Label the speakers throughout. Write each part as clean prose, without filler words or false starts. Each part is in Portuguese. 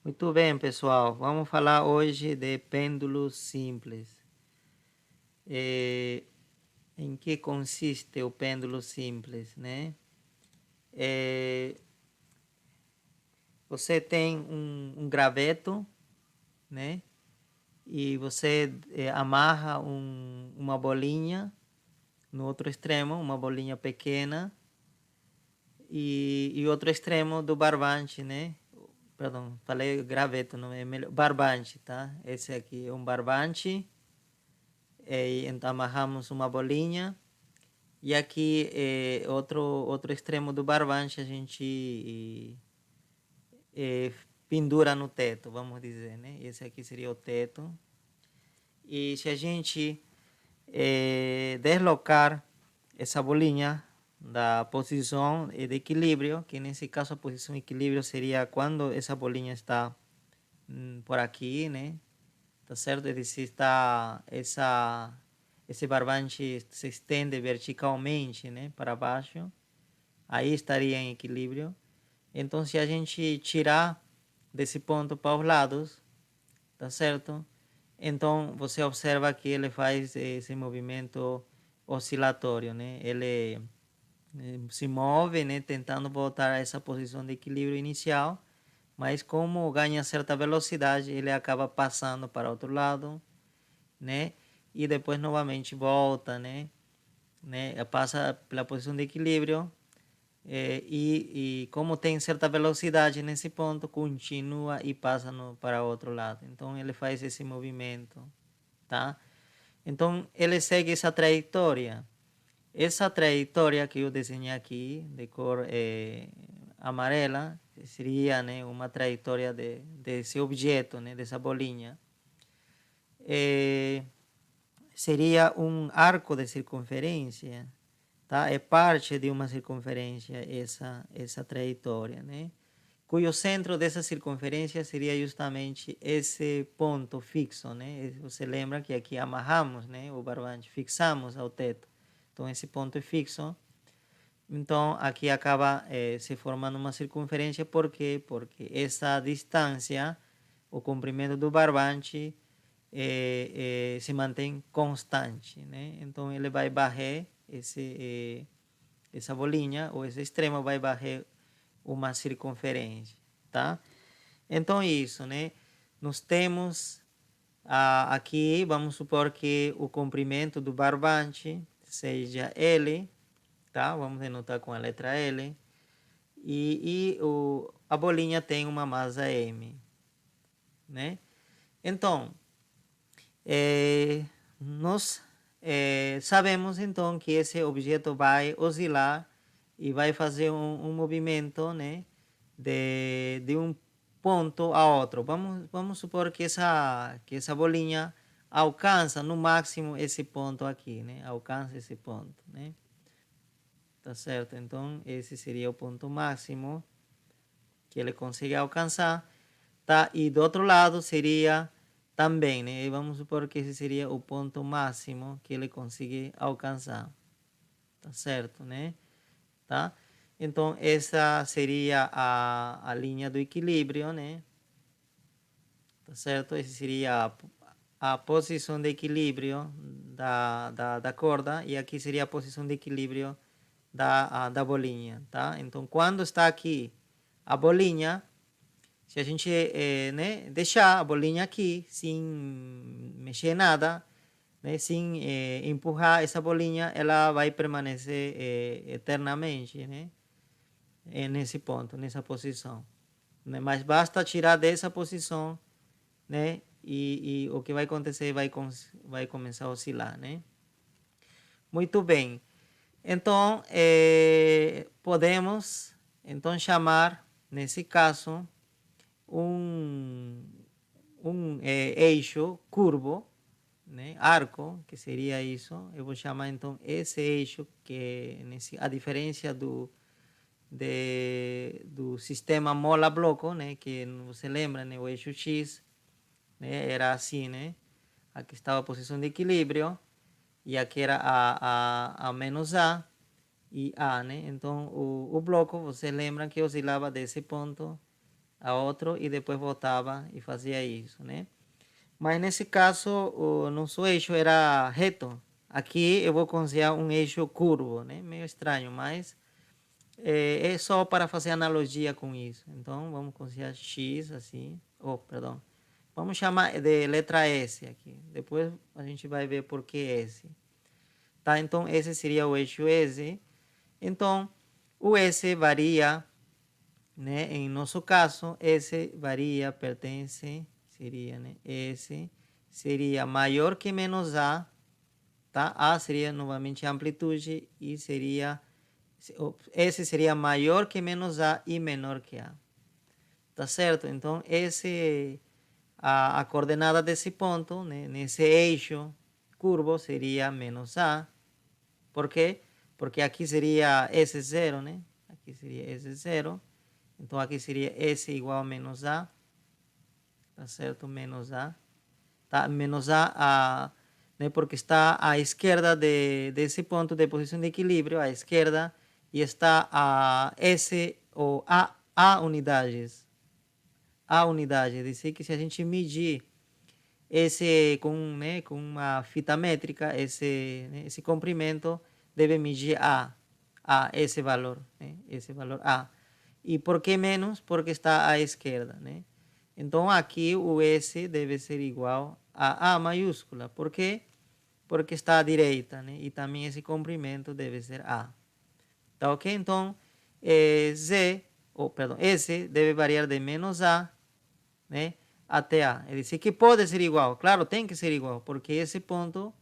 Speaker 1: Muito bem, pessoal. Vamos falar hoje de pêndulos simples. Em que consiste o pêndulo simples, né? Você tem um graveto, né? E você amarra uma bolinha no outro extremo, uma bolinha pequena, e outro extremo do barbante, né? Perdão, falei graveto, não é melhor. Barbante, tá? Esse aqui é um barbante. Então amarramos uma bolinha e aqui outro extremo do barbante a gente pendura no teto, vamos dizer, né? Esse aqui seria o teto. E se a gente deslocar essa bolinha da posição de equilíbrio, que nesse caso a posição de equilíbrio seria quando essa bolinha está por aqui, né? Tá certo? Ele se está esse barbante se estende verticalmente, né, para baixo, aí estaria em equilíbrio. Então, se a gente tirar desse ponto para os lados, tá certo? Então, você observa que ele faz esse movimento oscilatório, né? Ele se move, né, tentando voltar a essa posição de equilíbrio inicial, mas como ganha certa velocidade, ele acaba passando para outro lado, né? E depois novamente volta, né? Passa pela posição de equilíbrio e como tem certa velocidade nesse ponto, continua e passa para outro lado. Então ele faz esse movimento, tá? Então ele segue essa trajetória. Essa trajetória que eu desenhei aqui, de cor amarela, seria, né, uma trajetória desse objeto, né, dessa bolinha. Seria um arco de circunferência, tá? É parte de uma circunferência essa trajetória, né? Cujo centro dessa circunferência seria justamente esse ponto fixo, né? Você lembra que aqui amarramos, né, o barbante, fixamos ao teto. Então esse ponto é fixo. Então aqui acaba se formando uma circunferência, por quê? Porque essa distância, o comprimento do barbante se mantém constante, né? Então ele vai varrer essa bolinha, ou esse extremo vai varrer uma circunferência, tá? Então isso, né? Nós temos aqui, vamos supor que o comprimento do barbante seja L, tá? Vamos denotar com a letra L. A bolinha tem uma massa M, né? Então, nós sabemos então que esse objeto vai oscilar e vai fazer um movimento, né, de um ponto a outro. Vamos supor que essa bolinha alcança no máximo esse ponto aqui, né? Alcança esse ponto, né? Tá certo? Então, esse seria o ponto máximo que ele consegue alcançar, tá? E do outro lado seria também, né? E vamos supor que esse seria o ponto máximo que ele consegue alcançar, tá certo, né? Tá? Então, essa seria a linha do equilíbrio, né? Tá certo? Essa seria a posição de equilíbrio da corda, e aqui seria a posição de equilíbrio da bolinha, tá? Então, quando está aqui a bolinha, se a gente né, deixar a bolinha aqui, sem mexer nada, né, sem empurrar essa bolinha, ela vai permanecer eternamente, né, nesse ponto, nessa posição. Né? Mas basta tirar dessa posição, né, e o que vai acontecer vai começar a oscilar, né? Muito bem. Então, podemos então chamar, nesse caso, um, eixo curvo, né? Arco, que seria isso. Eu vou chamar então esse eixo, que a diferença do sistema mola-bloco, né? Que você lembra, né? O eixo X, né? Era assim, né? Aqui estava a posição de equilíbrio e aqui era a menos A e A, né? Então o bloco, você lembra que oscilava desse ponto a outro e depois voltava e fazia isso, né? Mas nesse caso, o nosso eixo era reto. Aqui eu vou considerar um eixo curvo, né? Meio estranho, mas é só para fazer analogia com isso. Então, vamos considerar X assim. Oh, perdão. Vamos chamar de letra S aqui. Depois a gente vai ver por que S. Tá? Então, esse seria o eixo S. Então, o S varia, né? Em nosso caso, S varia, pertence, seria, né? S seria maior que menos A, tá? A seria novamente a amplitude e seria, S seria maior que menos A e menor que A. Tá certo? Então, a coordenada desse ponto, né? Nesse eixo curvo, seria menos A. Por quê? Porque aqui seria S0, né? Aqui seria S0. Então, aqui seria S igual a menos A. Tá certo? Menos A. Tá? Menos né? Porque está à esquerda desse ponto de posição de equilíbrio, à esquerda, e está a S ou A unidades. A unidade. Dizer que se a gente medir né, com uma fita métrica, esse comprimento deve medir esse valor, né? Esse valor A. E por que menos? Porque está à esquerda, né? Então, aqui o S deve ser igual a A maiúscula. Por quê? Porque está à direita, né? E também esse comprimento deve ser A. Tá ok? Então, S deve variar de menos A, né, até A. É dizer, que pode ser igual. Claro, tem que ser igual, porque esse ponto,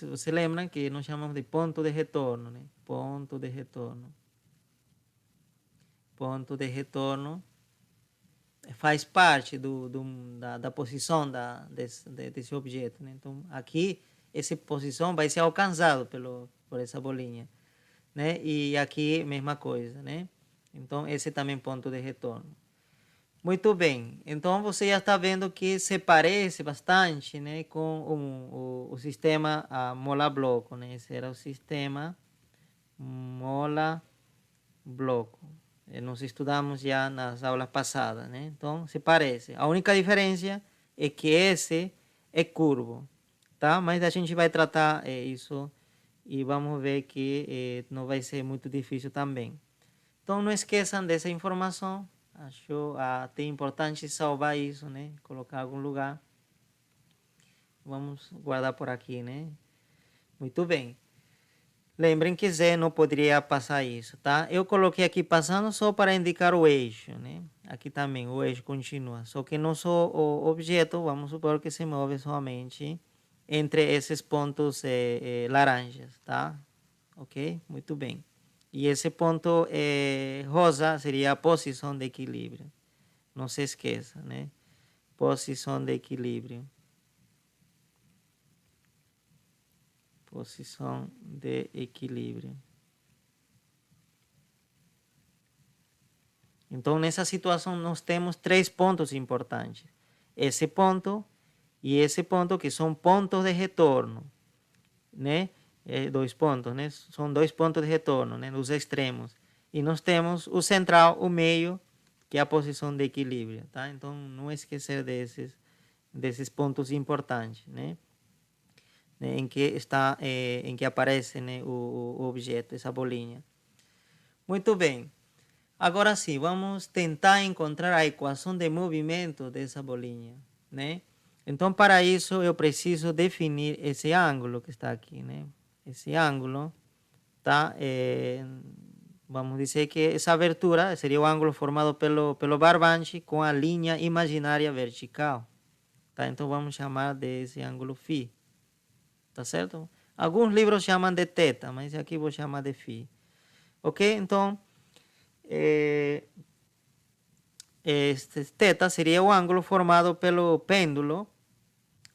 Speaker 1: você lembra que nós chamamos de ponto de retorno, né? Ponto de retorno. Ponto de retorno faz parte da posição desse objeto, né? Então, aqui, essa posição vai ser alcançada por essa bolinha, né? E aqui, mesma coisa, né? Então, esse também é ponto de retorno. Muito bem, então você já está vendo que se parece bastante, né, com o sistema mola-bloco, né? Esse era o sistema mola-bloco. Nós estudamos já nas aulas passadas, né? Então se parece. A única diferença é que esse é curvo, tá? Mas a gente vai tratar isso e vamos ver que não vai ser muito difícil também. Então não esqueçam dessa informação. Acho até importante salvar isso, né? Colocar em algum lugar. Vamos guardar por aqui, né? Muito bem. Lembrem que Z não poderia passar isso, tá? Eu coloquei aqui passando só para indicar o eixo, né? Aqui também o eixo continua. Só que nosso objeto, vamos supor que se move somente entre esses pontos laranjas, tá? Ok? Muito bem. E esse ponto rosa seria a posição de equilíbrio. Não se esqueça, né? Posição de equilíbrio. Posição de equilíbrio. Então, nessa situação, nós temos três pontos importantes. Esse ponto e esse ponto, que são pontos de retorno, né? Dois pontos, né? São dois pontos de retorno, né? Nos extremos. E nós temos o central, o meio, que é a posição de equilíbrio, tá? Então, não esquecer desses pontos importantes, né? Em que aparece, né, o objeto, essa bolinha. Muito bem. Agora sim, vamos tentar encontrar a equação de movimento dessa bolinha, né? Então, para isso, eu preciso definir esse ângulo que está aqui, né? Esse ângulo, tá? Vamos dizer que essa abertura seria o ângulo formado pelo barbante com a linha imaginária vertical, tá? Então, vamos chamar desse ângulo φ, tá certo? Alguns livros chamam de θ, mas aqui vou chamar de φ. Ok? Então, este θ seria o ângulo formado pelo pêndulo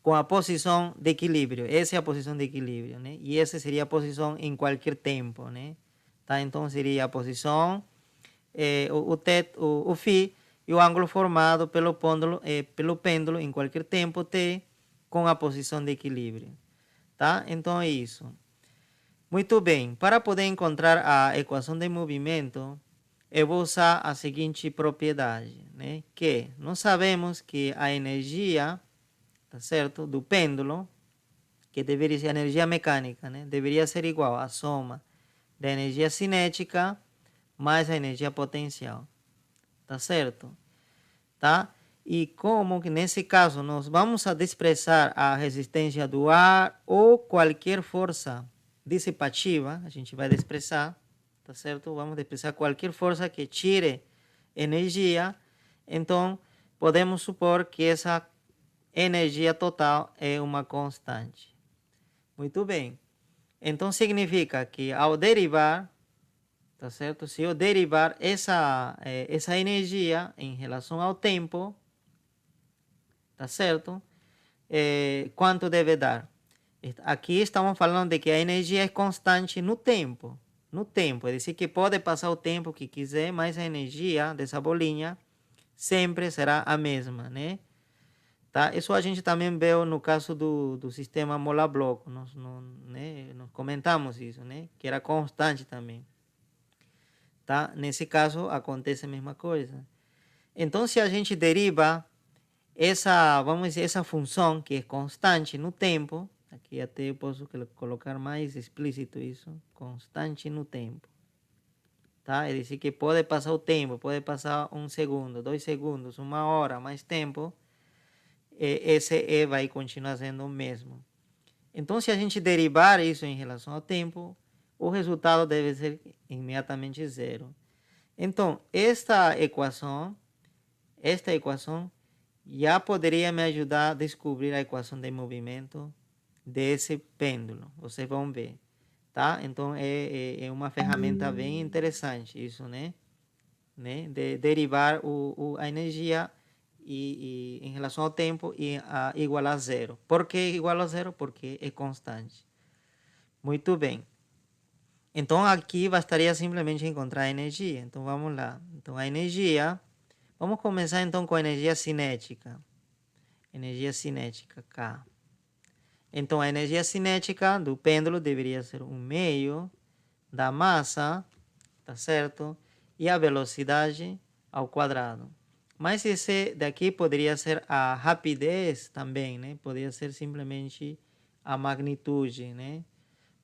Speaker 1: com a posição de equilíbrio. Essa é a posição de equilíbrio, né? E essa seria a posição em qualquer tempo, né? Tá? Então, seria a posição, o φ, e o ângulo formado pelo pêndulo em qualquer tempo t com a posição de equilíbrio. Tá? Então, é isso. Muito bem. Para poder encontrar a equação de movimento, eu vou usar a seguinte propriedade, né? Que nós sabemos que a energia, tá certo, do pêndulo, que deveria ser a energia mecânica, né? Deveria ser igual à soma da energia cinética mais a energia potencial, tá certo? Tá? E como que nesse caso nós vamos a desprezar a resistência do ar ou qualquer força dissipativa, a gente vai desprezar, tá certo? Vamos desprezar qualquer força que tire energia, então podemos supor que essa energia total é uma constante. Muito bem. Então significa que ao derivar, tá certo? Se eu derivar essa energia em relação ao tempo, tá certo? Quanto deve dar? Aqui estamos falando de que a energia é constante no tempo. No tempo, é dizer que pode passar o tempo que quiser, mas a energia dessa bolinha sempre será a mesma, né? Tá? Isso a gente também viu no caso do sistema mola-bloco. Nós comentamos isso, né? Que era constante também. Tá? Nesse caso, acontece a mesma coisa. Então, se a gente deriva vamos dizer, essa função que é constante no tempo, aqui até eu posso colocar mais explícito isso, constante no tempo. Tá? É dizer que pode passar o tempo, pode passar 1 segundo, 2 segundos, 1 hora, mais tempo, esse E vai continuar sendo o mesmo. Então, se a gente derivar isso em relação ao tempo, o resultado deve ser imediatamente zero. Então, esta equação já poderia me ajudar a descobrir a equação de movimento desse pêndulo. Vocês vão ver, tá? Então, é uma ferramenta bem interessante isso, né? De derivar a energia em relação ao tempo e igual a zero. Por que igual a zero? Porque é constante. Muito bem. Então, aqui bastaria simplesmente encontrar a energia. Então, vamos lá. Então, a energia... Vamos começar, então, com a energia cinética. Energia cinética, K. Então, a energia cinética do pêndulo deveria ser 1/2 da massa, tá certo? E a velocidade ao quadrado. Mas esse daqui poderia ser a rapidez também, né? Poderia ser simplesmente a magnitude, né?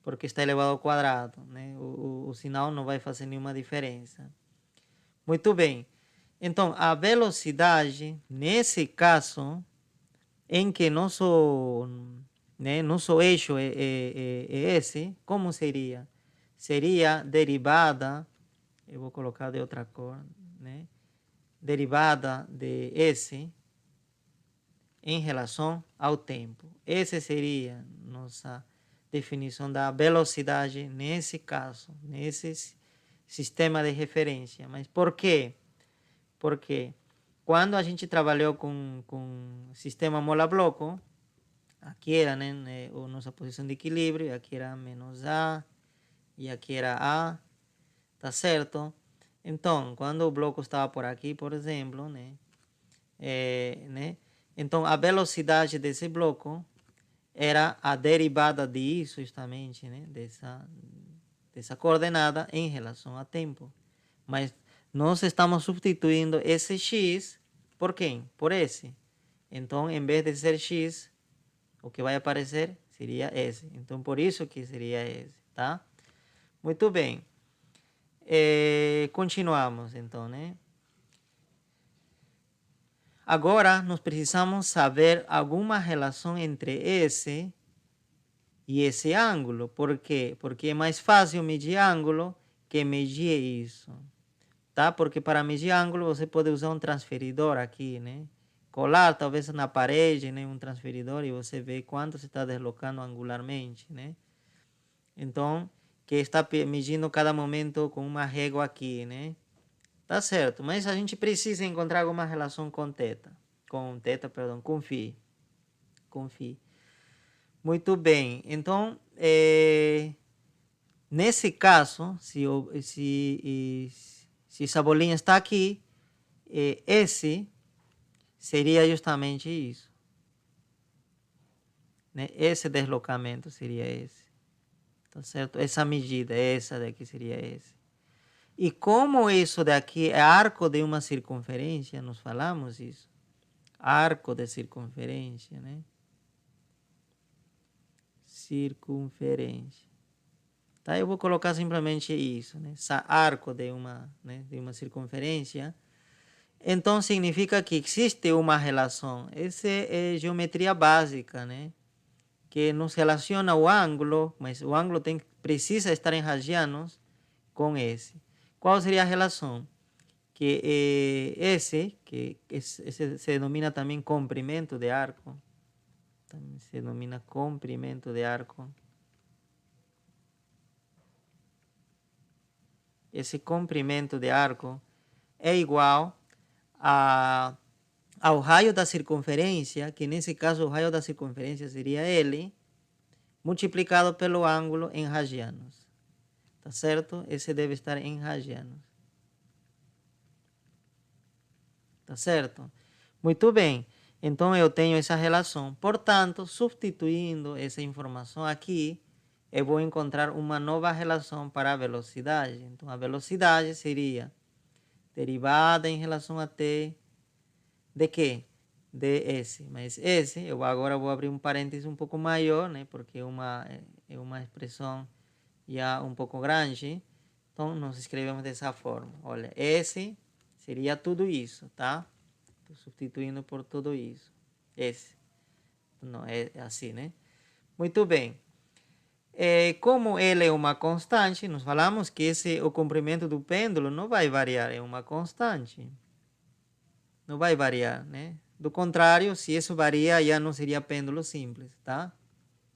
Speaker 1: Porque está elevado ao quadrado, né? O sinal não vai fazer nenhuma diferença. Muito bem. Então, a velocidade, nesse caso, em que nosso eixo é esse, como seria? Seria derivada, eu vou colocar de outra cor, né? Derivada de S em relação ao tempo. Essa seria nossa definição da velocidade nesse caso, nesse sistema de referência. Mas por quê? Porque quando a gente trabalhou com sistema mola-bloco, aqui era, né, a nossa posição de equilíbrio, aqui era menos A e aqui era A, tá certo? Então, quando o bloco estava por aqui, por exemplo, então a velocidade desse bloco era a derivada disso, justamente, né, dessa coordenada em relação a tempo. Mas nós estamos substituindo esse x por quem? Por esse. Então, em vez de ser x, o que vai aparecer seria S. Então, por isso que seria S, tá? Muito bem. Continuamos, então, né? Agora, nós precisamos saber alguma relação entre esse e esse ângulo. Por quê? Porque é mais fácil medir ângulo que medir isso, tá? Porque para medir ângulo, você pode usar um transferidor aqui, né? Colar talvez na parede, né, um transferidor e você vê quanto se está deslocando angularmente, né? Então, que está medindo cada momento com uma régua aqui, né? Tá certo, mas a gente precisa encontrar alguma relação com φ. Com φ. Muito bem, então, nesse caso, se essa bolinha está aqui, esse seria justamente isso, né? Esse deslocamento seria esse, tá certo? Essa medida, essa daqui seria esse. E como isso daqui é arco de uma circunferência, nós falamos isso. Arco de circunferência, né? Circunferência. Tá? Eu vou colocar simplesmente isso, né? Arco de uma circunferência. Então significa que existe uma relação. Essa é geometria básica, né? Que nos relaciona ao ângulo, mas o ângulo precisa estar em radianos com esse. Qual seria a relação? Que esse se denomina também comprimento de arco. Também se denomina comprimento de arco. Esse comprimento de arco é igual ao raio da circunferência, que nesse caso o raio da circunferência seria L, multiplicado pelo ângulo em radianos. Tá certo? Esse deve estar em radianos. Tá certo? Muito bem. Então eu tenho essa relação. Portanto, substituindo essa informação aqui, eu vou encontrar uma nova relação para a velocidade. Então a velocidade seria derivada em relação a t de quê? De S. Mas S, eu agora vou abrir um parênteses um pouco maior, né? Porque é uma expressão já um pouco grande. Então, nós escrevemos dessa forma. Olha, S seria tudo isso, tá? Estou substituindo por tudo isso. S. Não, é assim, né? Muito bem. Como ele é uma constante, nós falamos que o comprimento do pêndulo não vai variar, é uma constante. Não vai variar, né? Do contrário, se isso varia, já não seria pêndulo simples, tá?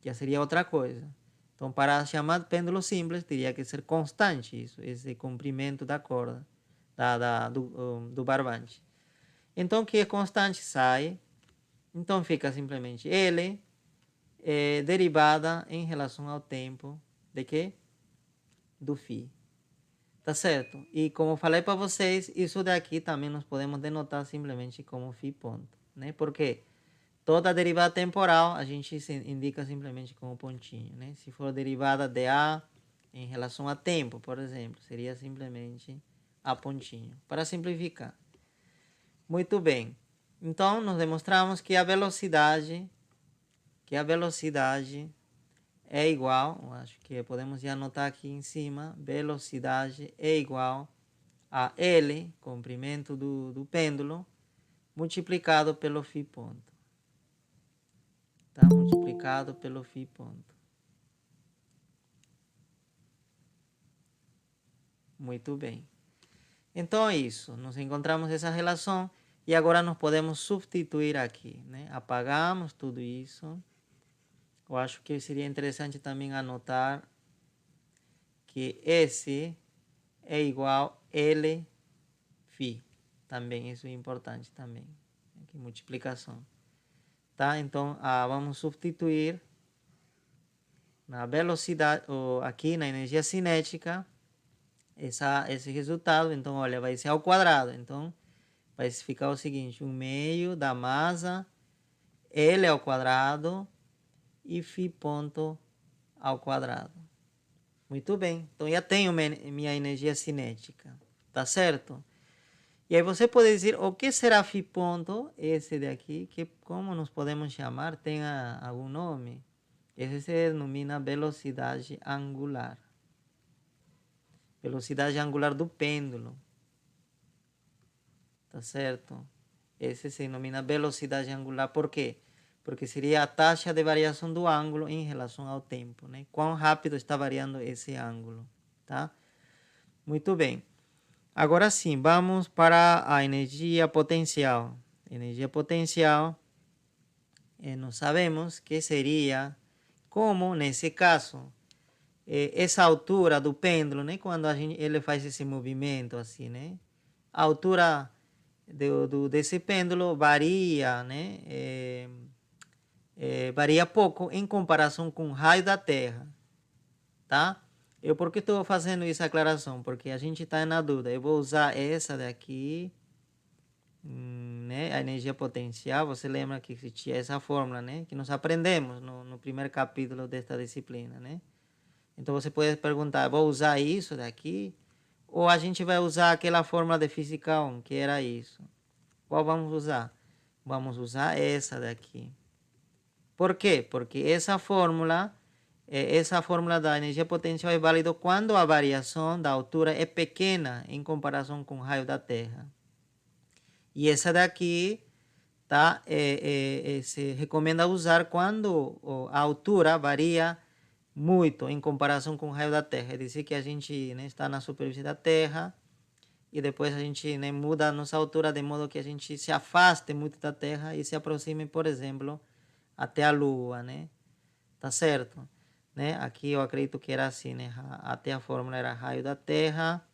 Speaker 1: Já seria outra coisa. Então, para chamar pêndulo simples, teria que ser constante isso, esse comprimento da corda, do barbante. Então, que é constante sai. Então, fica simplesmente L derivada em relação ao tempo de quê? Do φ. Tá certo? E como falei para vocês, isso daqui também nós podemos denotar simplesmente como φ ponto, né? Porque toda derivada temporal a gente indica simplesmente como pontinho, né? Se for derivada de A em relação a tempo, por exemplo, seria simplesmente A pontinho, para simplificar. Muito bem. Então, nós demonstramos que a velocidade é igual, acho que podemos já anotar aqui em cima, velocidade é igual a L, comprimento do pêndulo, multiplicado pelo φ ponto. Tá? Multiplicado pelo φ ponto. Muito bem. Então é isso, nós encontramos essa relação e agora nós podemos substituir aqui, né? Apagamos tudo isso. Eu acho que seria interessante também anotar que S é igual L φ. Também isso é importante também. Aqui, multiplicação. Tá? Então, vamos substituir na velocidade, ou aqui na energia cinética, esse resultado. Então, olha, vai ser ao quadrado. Então, vai ficar o seguinte, 1/2 da massa L ao quadrado e φ ponto ao quadrado. Muito bem. Então, já tenho minha energia cinética. Tá certo? E aí você pode dizer, o que será φ ponto, esse daqui, que como nós podemos chamar, tem algum nome? Esse se denomina velocidade angular. Velocidade angular do pêndulo. Tá certo? Esse se denomina velocidade angular. Por quê? Porque seria a taxa de variação do ângulo em relação ao tempo, né? Quão rápido está variando esse ângulo, tá? Muito bem. Agora sim, vamos para a energia potencial. Energia potencial, nós sabemos que seria, como nesse caso, essa altura do pêndulo, né? Quando ele faz esse movimento assim, né? A altura desse pêndulo varia, né? Varia pouco em comparação com o raio da Terra, tá? Por que estou fazendo essa aclaração? Porque a gente está na dúvida. Eu vou usar essa daqui, né? A energia potencial. Você lembra que existia essa fórmula, né? Que nós aprendemos no primeiro capítulo desta disciplina, né? Então você pode perguntar, vou usar isso daqui ou a gente vai usar aquela fórmula de física 1, que era isso? Qual vamos usar? Vamos usar essa daqui. Por quê? Porque essa fórmula da energia potencial é válida quando a variação da altura é pequena em comparação com o raio da Terra. E essa daqui tá, se recomenda usar quando a altura varia muito em comparação com o raio da Terra. É dizer, que a gente, né, está na superfície da Terra e depois a gente, né, muda a nossa altura de modo que a gente se afaste muito da Terra e se aproxime, por exemplo, até a Lua, né? Tá certo? Né? Aqui eu acredito que era assim, né? Até a fórmula era raio da Terra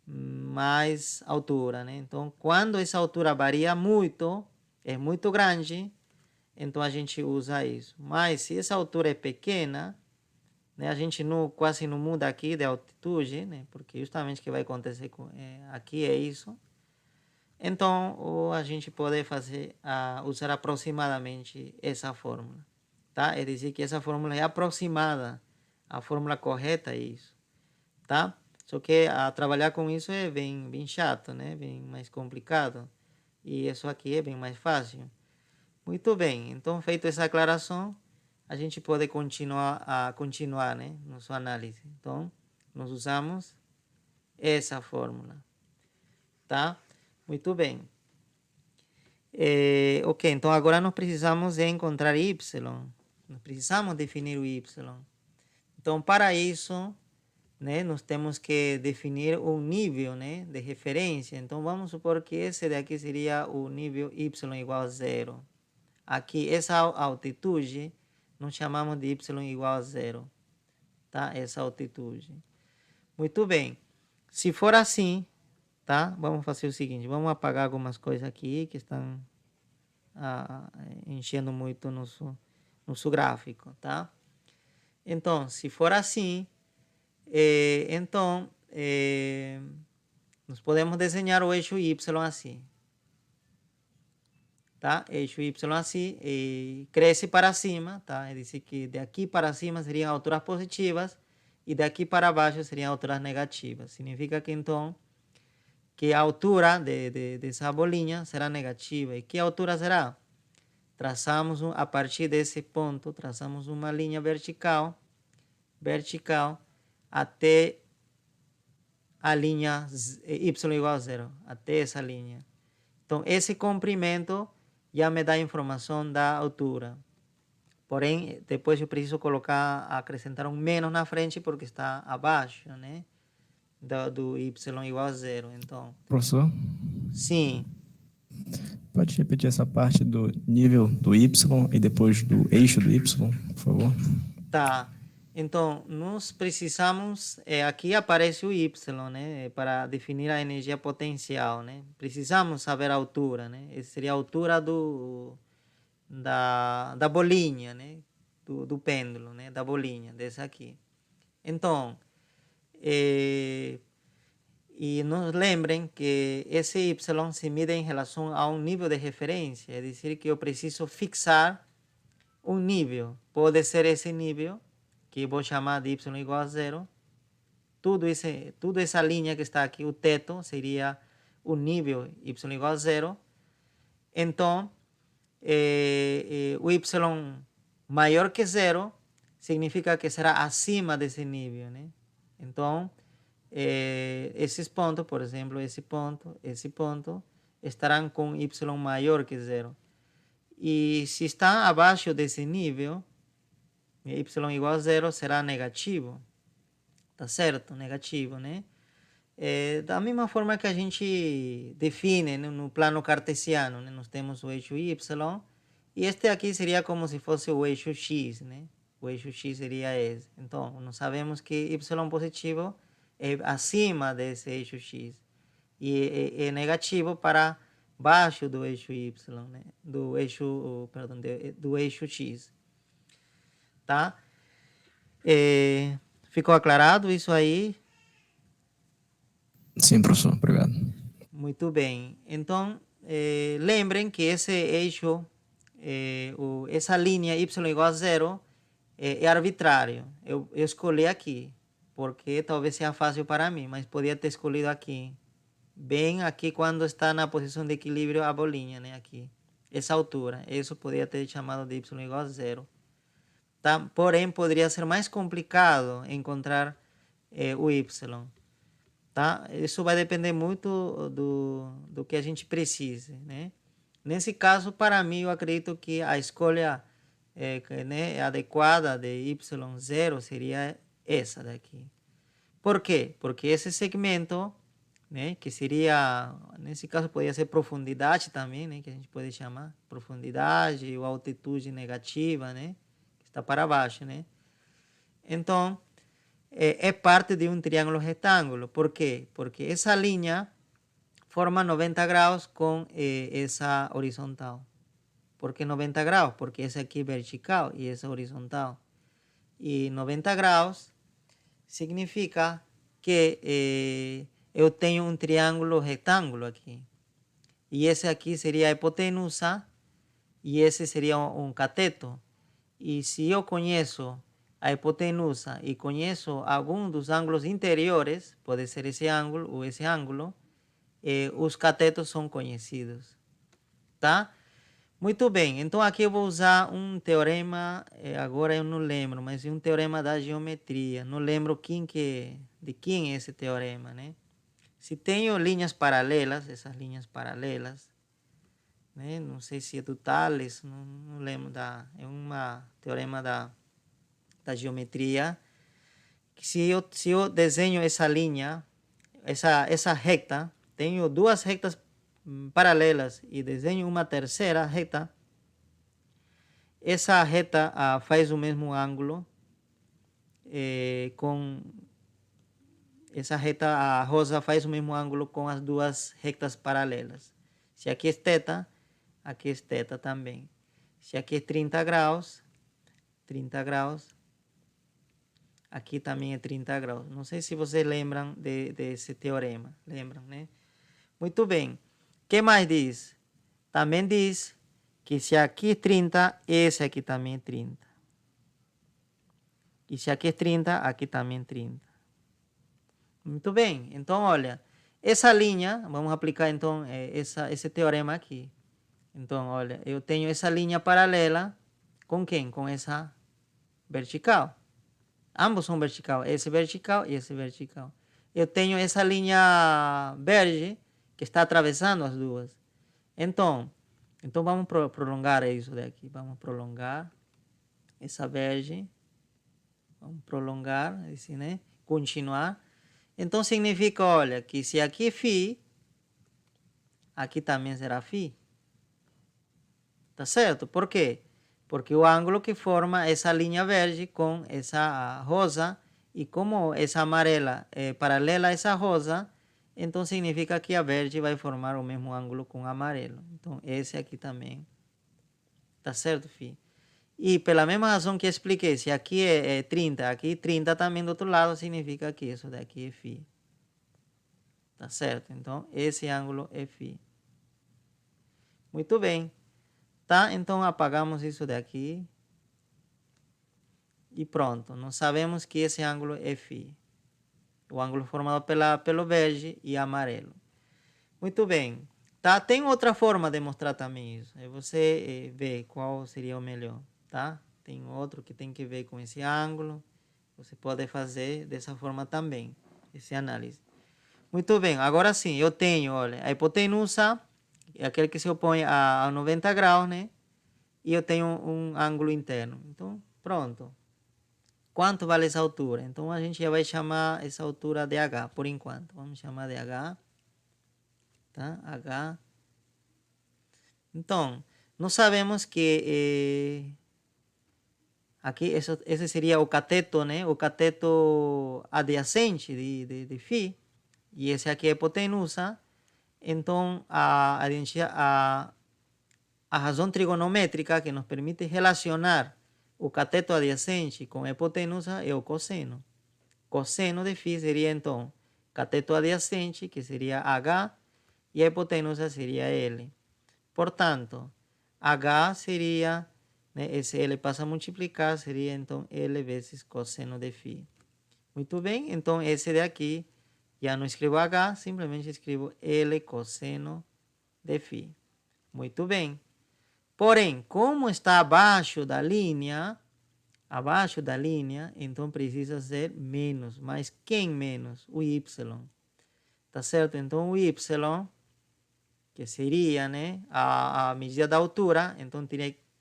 Speaker 1: mais altura, né? Então, quando essa altura varia muito, é muito grande, então a gente usa isso. Mas se essa altura é pequena, né, a gente quase não muda aqui de altitude, né? Porque justamente o que vai acontecer aqui é isso. Então, ou a gente pode usar aproximadamente essa fórmula, tá? É dizer, que essa fórmula é aproximada, a fórmula correta é isso, tá? Só que trabalhar com isso é bem chato, né? Bem mais complicado. E isso aqui é bem mais fácil. Muito bem, então feito essa aclaração, a gente pode continuar, né? Nossa análise. Então, nós usamos essa fórmula, tá? Muito bem. Ok, então agora nós precisamos encontrar y. Nós precisamos definir o y. Então, para isso, né, nós temos que definir um nível, né, de referência. Então, vamos supor que esse daqui seria o nível y igual a 0. Aqui, essa altitude, nós chamamos de y igual a 0. Tá? Essa altitude. Muito bem. Se for assim, tá? Vamos fazer o seguinte. Vamos apagar algumas coisas aqui que estão enchendo muito nosso gráfico, tá? Então, se for assim, nós podemos desenhar o eixo y assim, tá? Eixo y assim, cresce para cima, tá? É dizer, que de aqui para cima seriam alturas positivas e daqui para baixo seriam alturas negativas. Significa que então que a altura dessa bolinha será negativa. E que altura será? Traçamos a partir desse ponto, traçamos uma linha vertical até a linha y igual a 0, até essa linha. Então, esse comprimento já me dá a informação da altura. Porém, depois eu preciso acrescentar um menos na frente porque está abaixo, né? Do y igual a 0. Então,
Speaker 2: Professor,
Speaker 1: sim.
Speaker 2: pode repetir essa parte do nível do y e depois do eixo do y, por favor?
Speaker 1: Tá. Então, nós precisamos, aqui aparece o y, né, para definir a energia potencial, né? Precisamos saber a altura, né? Essa seria a altura da bolinha, né? Do pêndulo, né? Da bolinha, dessa aqui. Então, e nos lembrem que esse y se mide em relação a um nível de referência, é dizer, que eu preciso fixar um nível. Pode ser esse nível, que vou chamar de y igual a 0. Tudo essa linha que está aqui, o teto, seria o nível y igual a 0. Então, o y maior que 0 significa que será acima desse nível, né? Então, esses pontos, por exemplo, esse ponto, estarão com y maior que 0. E se está abaixo desse nível, y igual a 0 será negativo. Tá certo? Negativo, né? Da mesma forma que a gente define, né, no plano cartesiano, né? Nós temos o eixo y e este aqui seria como se fosse o eixo x, né? O eixo x seria esse. Então, nós sabemos que y positivo é acima desse eixo x e é negativo para baixo do eixo y, né? Do eixo x, tá? Ficou aclarado isso aí?
Speaker 2: Sim, professor, obrigado.
Speaker 1: Muito bem. Então, lembrem que esse eixo, essa linha y igual a 0 é arbitrário. Eu escolhi aqui. porque talvez seja fácil para mim, mas podia ter escolhido aqui. Bem aqui quando está na posição de equilíbrio a bolinha, né? Aqui. Essa altura. Isso poderia ter chamado de y igual a zero. Tá? Porém, poderia ser mais complicado encontrar o y. Tá? Isso vai depender muito do que a gente precise, né? Nesse caso, para mim, eu acredito que a escolha né, adequada de y0 seria essa daqui. Por quê? Porque esse segmento, né, que seria, nesse caso, poderia ser profundidade também, né, que a gente pode chamar profundidade ou altitude negativa, né, que está para baixo, né? Então, é parte de um triângulo retângulo. Por quê? Porque essa linha forma 90 graus com essa horizontal. ¿Por qué 90 graus? Porque essa aqui é vertical e essa é horizontal. E 90 graus significa que eu tenho um triângulo retângulo aqui. E esse aqui seria a hipotenusa e esse seria um cateto. E se eu conheço a hipotenusa e conheço algum dos ângulos interiores, pode ser esse ângulo ou esse ângulo, os catetos são conhecidos. Tá? Muito bem, então aqui eu vou usar um teorema, agora eu não lembro, mas é um teorema da geometria. Não lembro de quem é esse teorema, né? Se tenho linhas paralelas, essas linhas paralelas, né? Não sei se é do Tales, não lembro, é um teorema da geometria. Se eu desenho essa linha, essa reta, tenho duas retas paralelas e desenho uma terceira reta, essa reta faz o mesmo ângulo com essa reta rosa faz o mesmo ângulo com as duas retas paralelas. Se aqui é θ, aqui é θ também. Se aqui é 30 graus, aqui também é 30 graus. Não sei se vocês lembram desse teorema. Lembram, né? Muito bem. O que mais diz? Também diz que se aqui é 30, esse aqui também é 30. E se aqui é 30, aqui também é 30. Muito bem. Então, olha, essa linha, vamos aplicar então esse teorema aqui. Então, olha, eu tenho essa linha paralela com quem? Com essa vertical. Ambos são vertical, esse vertical e esse vertical. Eu tenho essa linha verde que está atravessando as duas. Então vamos prolongar isso daqui. Vamos prolongar essa verde. Vamos prolongar, assim, né? Continuar. Então significa, olha, que se aqui é φ, aqui também será φ. Tá certo? Por quê? Porque o ângulo que forma essa linha verde com essa rosa, e como essa amarela é paralela a essa rosa, então significa que a verde vai formar o mesmo ângulo com o amarelo. Então esse aqui também. Tá certo, fi? E pela mesma razão que expliquei, se aqui é 30, aqui 30 também do outro lado, significa que isso daqui é φ. Tá certo? Então esse ângulo é φ. Muito bem. Tá? Então apagamos isso daqui. E pronto. Nós sabemos que esse ângulo é φ. O ângulo formado pelo verde e amarelo. Muito bem. Tá? Tem outra forma de mostrar também isso. Aí você vê qual seria o melhor. Tá? Tem outro que tem que ver com esse ângulo. Você pode fazer dessa forma também. Essa análise. Muito bem. Agora sim, eu tenho, olha, a hipotenusa, é aquele que se opõe a 90 graus, né? E eu tenho um ângulo interno. Então, pronto. Quanto vale essa altura? Então, a gente já vai chamar essa altura de H, por enquanto. Vamos chamar de H. Tá? H. Então, nós sabemos que aqui esse seria o cateto, né? O cateto adyacente de φ. E esse aqui é a hipotenusa. Então, a razão trigonométrica que nos permite relacionar o cateto adyacente com a hipotenusa é o cosseno. Cosseno de φ seria, então, cateto adyacente, que seria H, e a hipotenusa seria L. Portanto, H seria, né, esse L passa a multiplicar, seria, então, L vezes cosseno de φ. Muito bem, então esse daqui, já não escrevo H, simplesmente escrevo L cosseno de φ. Muito bem. Porém, como está abaixo da linha, então precisa ser menos. Mas quem menos? O y. Tá certo? Então o y, que seria, né, a medida da altura, então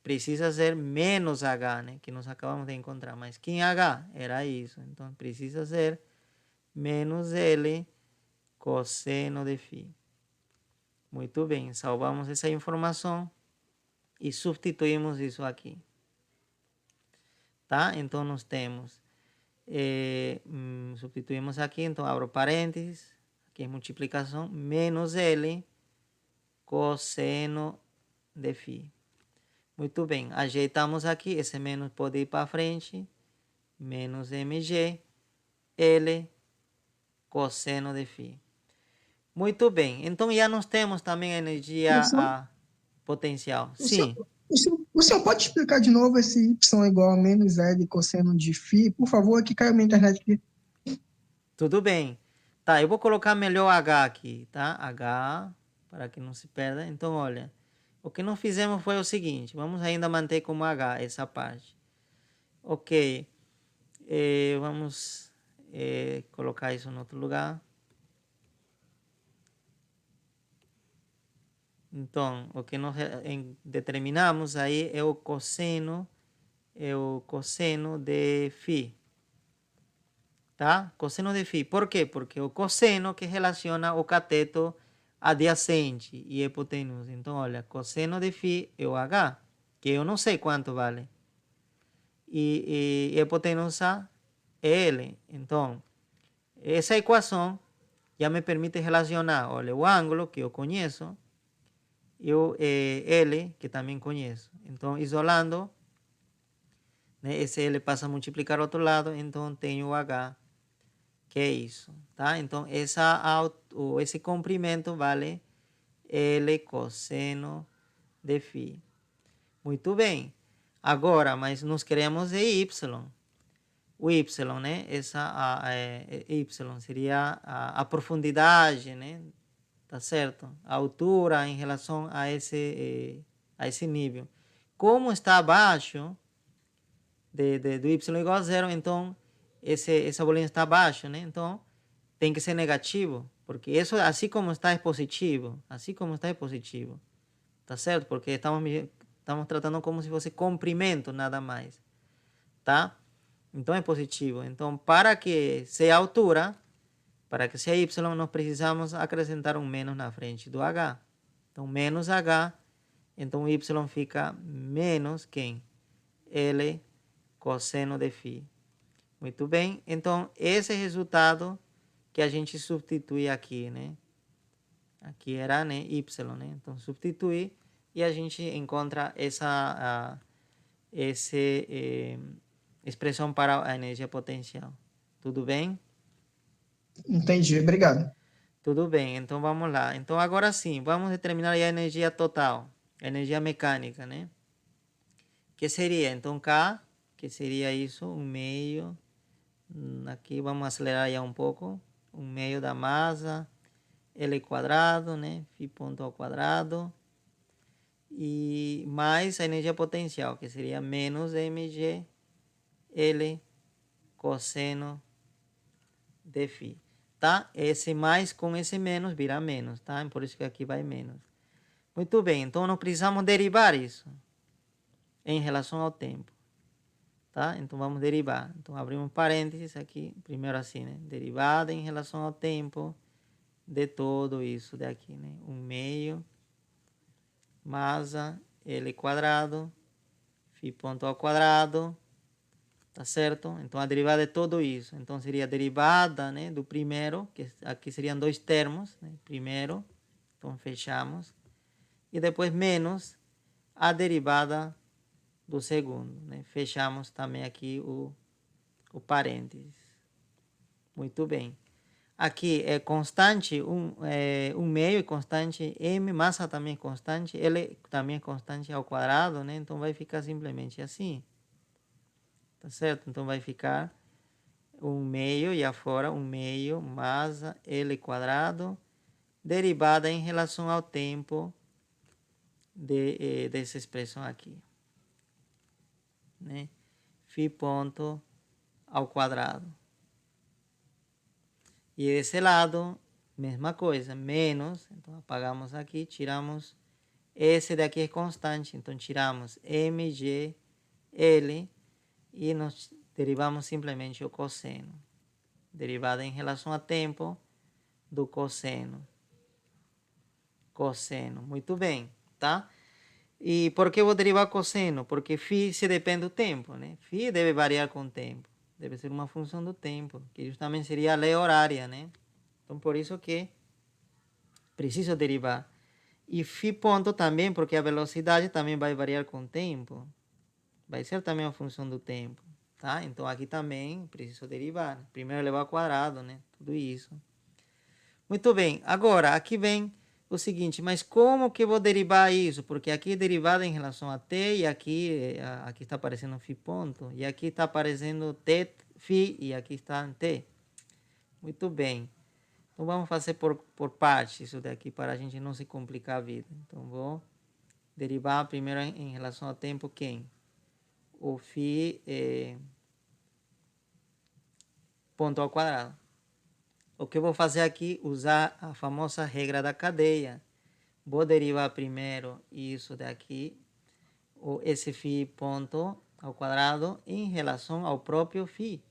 Speaker 1: precisa ser menos h, né, que nós acabamos de encontrar. Mas quem h? Era isso. Então precisa ser menos L cosseno de φ. Muito bem, salvamos essa informação e substituímos isso aqui. Tá? Então nós temos, substituímos aqui, então abro parênteses, aqui é multiplicação, menos L cosseno de φ. Muito bem, ajeitamos aqui, esse menos pode ir para frente, menos mg, L cosseno de φ. Muito bem, então já nós temos também a energia potencial.
Speaker 3: O
Speaker 1: Sim.
Speaker 3: o senhor pode explicar de novo esse y igual a menos L cosseno de φ? Por favor, aqui caiu minha internet aqui.
Speaker 1: Tudo bem. Tá, eu vou colocar melhor H aqui, tá? H, para que não se perda. Então, olha, o que nós fizemos foi o seguinte. Vamos ainda manter como H essa parte. Ok. Vamos colocar isso em outro lugar. Então, o que nós determinamos aí é o cosseno de φ. Tá? Cosseno de φ. Por quê? Porque o cosseno que relaciona o cateto adyacente e hipotenusa. Então, olha, cosseno de φ é o H, que eu não sei quanto vale. E hipotenusa é L. Então, essa equação já me permite relacionar, olha, o ângulo que eu conheço e o L que também conheço. Então, isolando, né, esse L passa a multiplicar ao outro lado, então tenho o H, que é isso, tá? Então, esse comprimento vale L cosseno de φ. Muito bem. Agora, mas nós queremos de Y. O Y, né? Y seria a profundidade, né? Tá certo? A altura em relação a esse nível. Como está abaixo do Y igual a zero, então essa bolinha está abaixo, né? Então tem que ser negativo, porque isso, assim como está, é positivo. Assim como está, é positivo. Tá certo? Porque estamos tratando como se fosse comprimento, nada mais. Tá? Então é positivo. Então, para que seja altura, para que seja y, nós precisamos acrescentar um menos na frente do h. Então, menos h, então o y fica menos quem? L cosseno de φ. Muito bem. Então, esse é o resultado que a gente substitui aqui, né? Aqui era, né, y, né? Então, substituir e a gente encontra essa expressão para a energia potencial. Tudo bem?
Speaker 3: Entendi, obrigado.
Speaker 1: Tudo bem, então vamos lá. Então agora sim, vamos determinar a energia total, a energia mecânica, né? Que seria, então K, que seria isso, 1/2, aqui vamos acelerar já um pouco, 1/2 da massa, L quadrado, né? Φ ponto ao quadrado, e mais a energia potencial, que seria menos mg L cosseno de φ. Tá? Esse mais com esse menos vira menos, tá? Por isso que aqui vai menos. Muito bem, então nós precisamos derivar isso em relação ao tempo. Tá? Então vamos derivar. Então abrimos parênteses aqui, primeiro assim, né? Derivada em relação ao tempo de todo isso daqui, né? 1/2 massa L quadrado, Φ ponto ao quadrado, tá certo? Então a derivada é tudo isso. Então seria a derivada, né, do primeiro, que aqui seriam dois termos, né? Primeiro, então fechamos, e depois menos a derivada do segundo, né? Fechamos também aqui o parênteses. Muito bem. Aqui é constante, 1/2 é constante, m, massa também é constante, L também é constante ao quadrado, né? Então vai ficar simplesmente assim. Tá certo? Então vai ficar 1 meio, e afora 1 meio mais L quadrado, derivada em relação ao tempo dessa expressão aqui, né? Φ ponto ao quadrado. E desse lado, mesma coisa, menos, então apagamos aqui, tiramos, esse daqui é constante, então tiramos mg, L, e nós derivamos simplesmente o cosseno. Derivada em relação a tempo do cosseno. Cosseno, muito bem, tá? E por que eu vou derivar cosseno? Porque φ se depende do tempo, né? Φ deve variar com o tempo. Deve ser uma função do tempo, que justamente seria a lei horária, né? Então, por isso que preciso derivar. E φ ponto também, porque a velocidade também vai variar com o tempo. Vai ser também uma função do tempo, tá? Então, aqui também preciso derivar. Primeiro elevado ao quadrado, né? Tudo isso. Muito bem. Agora, aqui vem o seguinte, mas como que eu vou derivar isso? Porque aqui é derivada em relação a t, e aqui está aparecendo φ ponto, e aqui está aparecendo t, φ, e aqui está t. Muito bem. Então, vamos fazer por partes isso daqui, para a gente não se complicar a vida. Então, vou derivar primeiro em relação ao tempo quem? O φ ponto ao quadrado. O que eu vou fazer aqui? Usar a famosa regra da cadeia. Vou derivar primeiro isso daqui, esse φ ponto ao quadrado, em relação ao próprio φ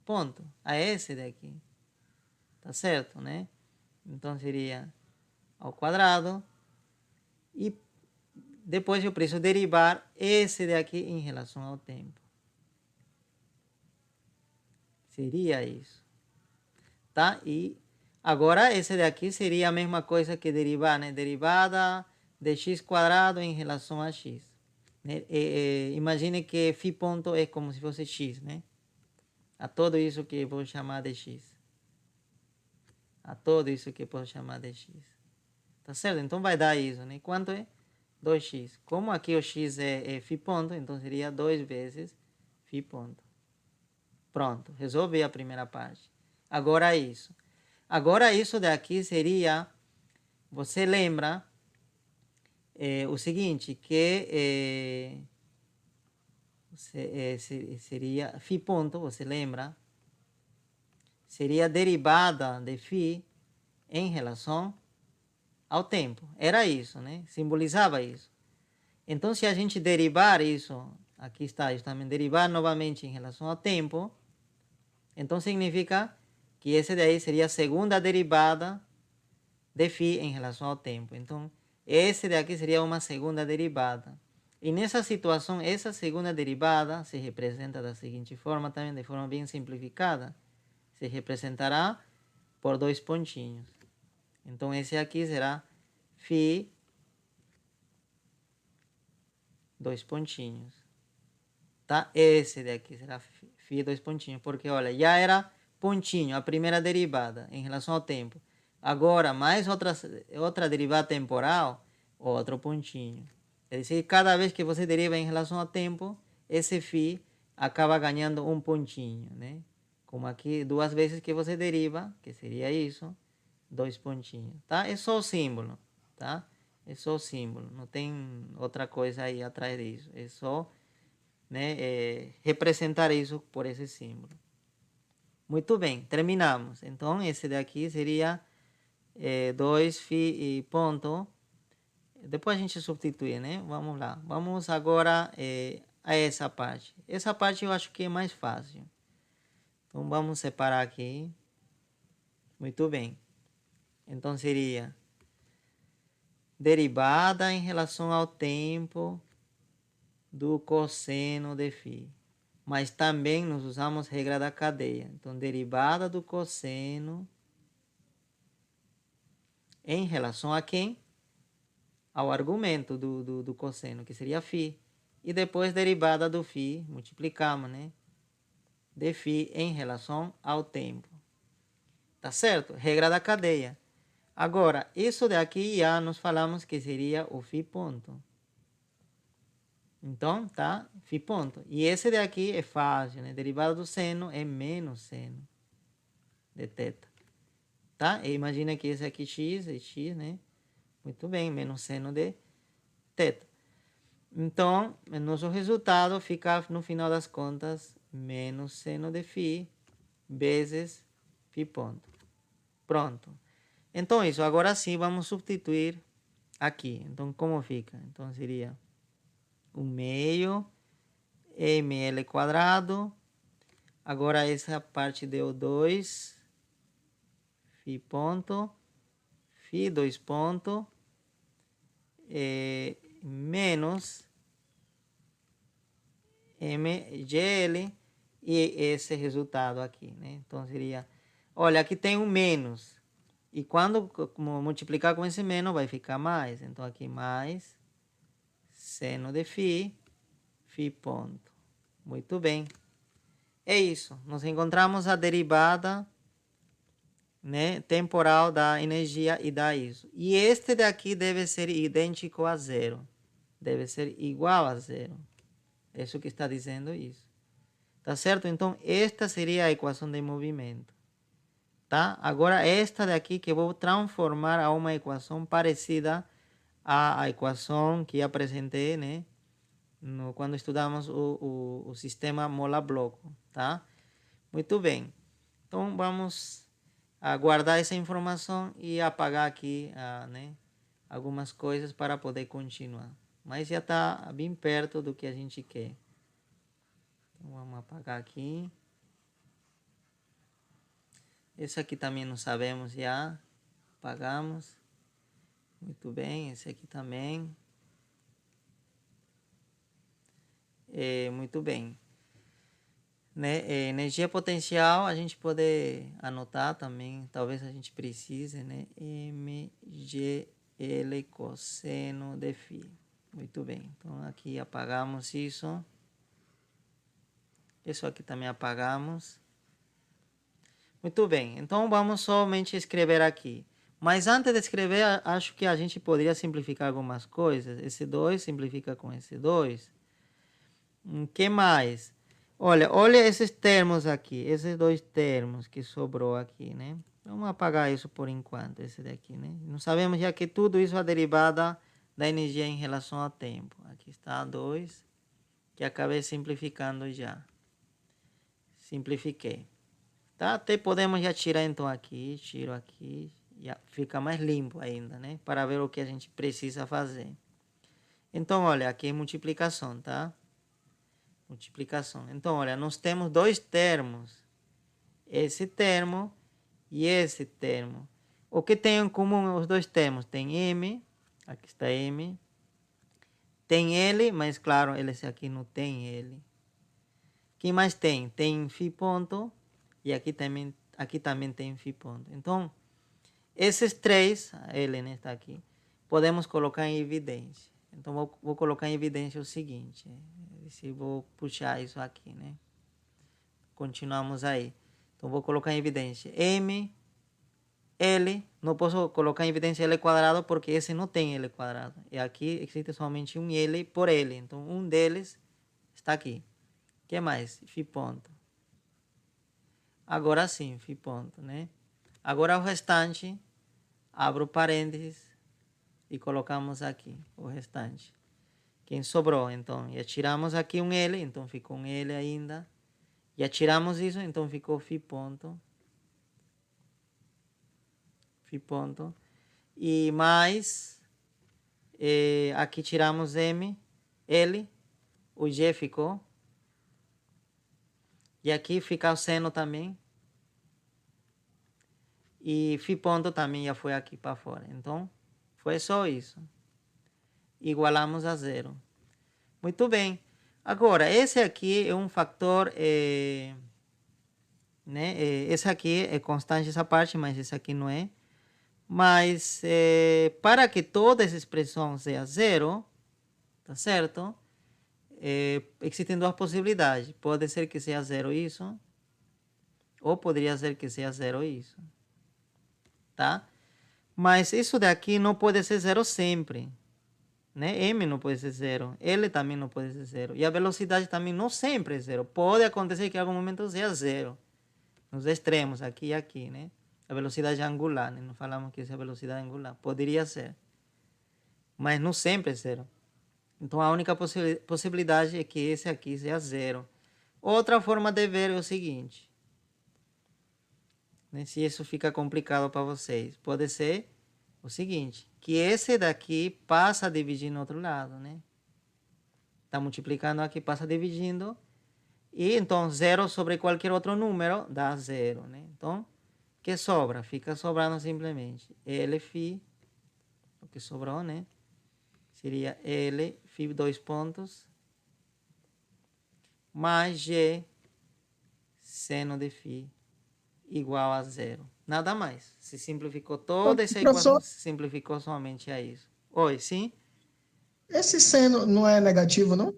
Speaker 1: ponto, a esse daqui. Tá certo, né? Então, seria ao quadrado, e depois eu preciso derivar esse daqui em relação ao tempo. Seria isso. Tá? E agora esse daqui seria a mesma coisa que derivar, né? Derivada de x quadrado em relação a x. Né? Imagine que φ ponto é como se fosse x, né? A tudo isso que eu vou chamar de x. A tudo isso que eu posso chamar de x. Tá certo? Então vai dar isso, né? Quanto é? 2x. Como aqui o x é φ ponto, então seria 2 vezes φ ponto. Pronto, resolvi a primeira parte. Agora isso. Agora isso daqui seria, você lembra o seguinte, que seria φ ponto, você lembra? Seria a derivada de φ em relação ao tempo. Era isso, né? Simbolizava isso. Então, se a gente derivar isso, aqui está justamente, derivar novamente em relação ao tempo, então significa que esse daí seria a segunda derivada de φ em relação ao tempo. Então, esse daqui seria uma segunda derivada. E nessa situação, essa segunda derivada se representa da seguinte forma, também de forma bem simplificada. Se representará por 2 pontinhos. Então, esse aqui será φ, 2 pontinhos. Tá? Esse daqui será φ, 2 pontinhos. Porque, olha, já era pontinho, a primeira derivada em relação ao tempo. Agora, mais outra derivada temporal, outro pontinho. Quer dizer, cada vez que você deriva em relação ao tempo, esse φ acaba ganhando um pontinho, né? Como aqui, 2 vezes que você deriva, que seria isso, 2 pontinhos, tá? É só o símbolo, tá? É só o símbolo, não tem outra coisa aí atrás disso. É só, né, representar isso por esse símbolo. Muito bem, terminamos. Então, esse daqui seria 2φ e ponto. Depois a gente substitui, né? Vamos lá. Vamos agora a essa parte. Essa parte eu acho que é mais fácil. Então, vamos separar aqui. Muito bem. Então, seria derivada em relação ao tempo do cosseno de φ. Mas também nós usamos regra da cadeia. Então, derivada do cosseno em relação a quem? Ao argumento do cosseno, que seria φ. E depois derivada do φ, multiplicamos, né? De φ em relação ao tempo. Tá certo? Regra da cadeia. Agora, isso daqui já nós falamos que seria o φ ponto. Então, tá? Φ ponto. E esse daqui é fácil, né? Derivada do seno é menos seno de θ. Tá? E imagina que esse aqui x é x, né? Muito bem, menos seno de θ. Então, nosso resultado fica, no final das contas, menos seno de φ vezes φ ponto. Pronto. Então, isso. Agora sim, vamos substituir aqui. Então, como fica? Então, seria 1/2 ml quadrado. Agora, essa parte deu 2 φ ponto, φ 2 ponto, menos mgl e esse resultado aqui, né? Então, seria... Olha, aqui tem um menos. E quando multiplicar com esse menos, vai ficar mais. Então, aqui mais seno de φ, φ ponto. Muito bem. É isso. Nós encontramos a derivada, né, temporal da energia e dá isso. E este daqui deve ser idêntico a zero. Deve ser igual a zero. É isso que está dizendo isso. Tá certo? Então, esta seria a equação de movimento. Tá? Agora, esta daqui que eu vou transformar a uma equação parecida à equação que apresentei, né? Quando estudamos o sistema mola-bloco. Tá? Muito bem. Então, vamos guardar essa informação e apagar aqui né, algumas coisas para poder continuar. Mas já está bem perto do que a gente quer. Então, vamos apagar aqui. Esse aqui também não sabemos já. Apagamos. Muito bem, esse aqui também. Muito bem. Né? Energia potencial, a gente pode anotar também, talvez a gente precise, né? mgl cosseno de φ. Muito bem, então aqui apagamos isso. Isso aqui também apagamos. Muito bem, então vamos somente escrever aqui. Mas antes de escrever, acho que a gente poderia simplificar algumas coisas. Esse 2 simplifica com esse 2. O que mais? Olha esses termos aqui, esses dois termos que sobrou aqui, né? Vamos apagar isso por enquanto, esse daqui, né? Não sabemos já que tudo isso é derivada da energia em relação ao tempo. Aqui está 2, que acabei simplificando já. Simplifiquei. Tá? Até podemos já tirar então aqui, tiro aqui, já fica mais limpo ainda, né? Para ver o que a gente precisa fazer. Então, olha, aqui é multiplicação, tá? Multiplicação. Então, olha, nós temos dois termos. Esse termo e esse termo. O que tem em comum os dois termos? Tem M, aqui está M. Tem L, mas claro, esse aqui não tem L. O que mais tem? Tem φ ponto e aqui também tem φ ponto. Então, esses três, L, né, está aqui, podemos colocar em evidência. Então, vou colocar em evidência o seguinte. Se vou puxar isso aqui, né? Continuamos aí. Então, vou colocar em evidência M, L. Não posso colocar em evidência L quadrado porque esse não tem L quadrado. E aqui existe somente um L por L. Então, um deles está aqui. O que mais? Φ ponto. Agora sim, Φ ponto, né? Agora o restante, abro parênteses e colocamos aqui o restante. Quem sobrou, então, já tiramos aqui um L, então ficou um L ainda. Já tiramos isso, então ficou φ ponto. Φ ponto. E mais, aqui tiramos M, L, o G ficou. E aqui fica o seno também. E φ ponto também já foi aqui para fora. Então, foi só isso. Igualamos a zero. Muito bem. Agora, esse aqui é um fator, né? Esse aqui é constante essa parte, mas esse aqui não é. Mas para que toda essa expressão seja zero, tá certo? Existem duas possibilidades. Pode ser que seja zero isso, ou poderia ser que seja zero isso. Tá? Mas isso daqui não pode ser zero sempre. né? M não pode ser zero, L também não pode ser zero. E a velocidade também não sempre é zero. Pode acontecer que em algum momento seja zero. Nos extremos, aqui e aqui, né? A velocidade angular, né? Não falamos que essa é a velocidade angular. Poderia ser. Mas não sempre é zero. Então a única possibilidade é que esse aqui seja zero. Outra forma de ver é o seguinte. Né? Se isso fica complicado para vocês, pode ser o seguinte, que esse daqui passa a dividir no outro lado, né? Está multiplicando aqui, passa dividindo. E então zero sobre qualquer outro número dá zero, né? Então, o que sobra? Fica sobrando simplesmente L o que sobrou, né? Seria L, φ, dois pontos, mais G, seno de φ, igual a zero. Nada mais. Se simplificou toda essa equação,
Speaker 3: Professor,
Speaker 1: se simplificou somente a isso. Oi, sim?
Speaker 3: esse seno não é negativo, não?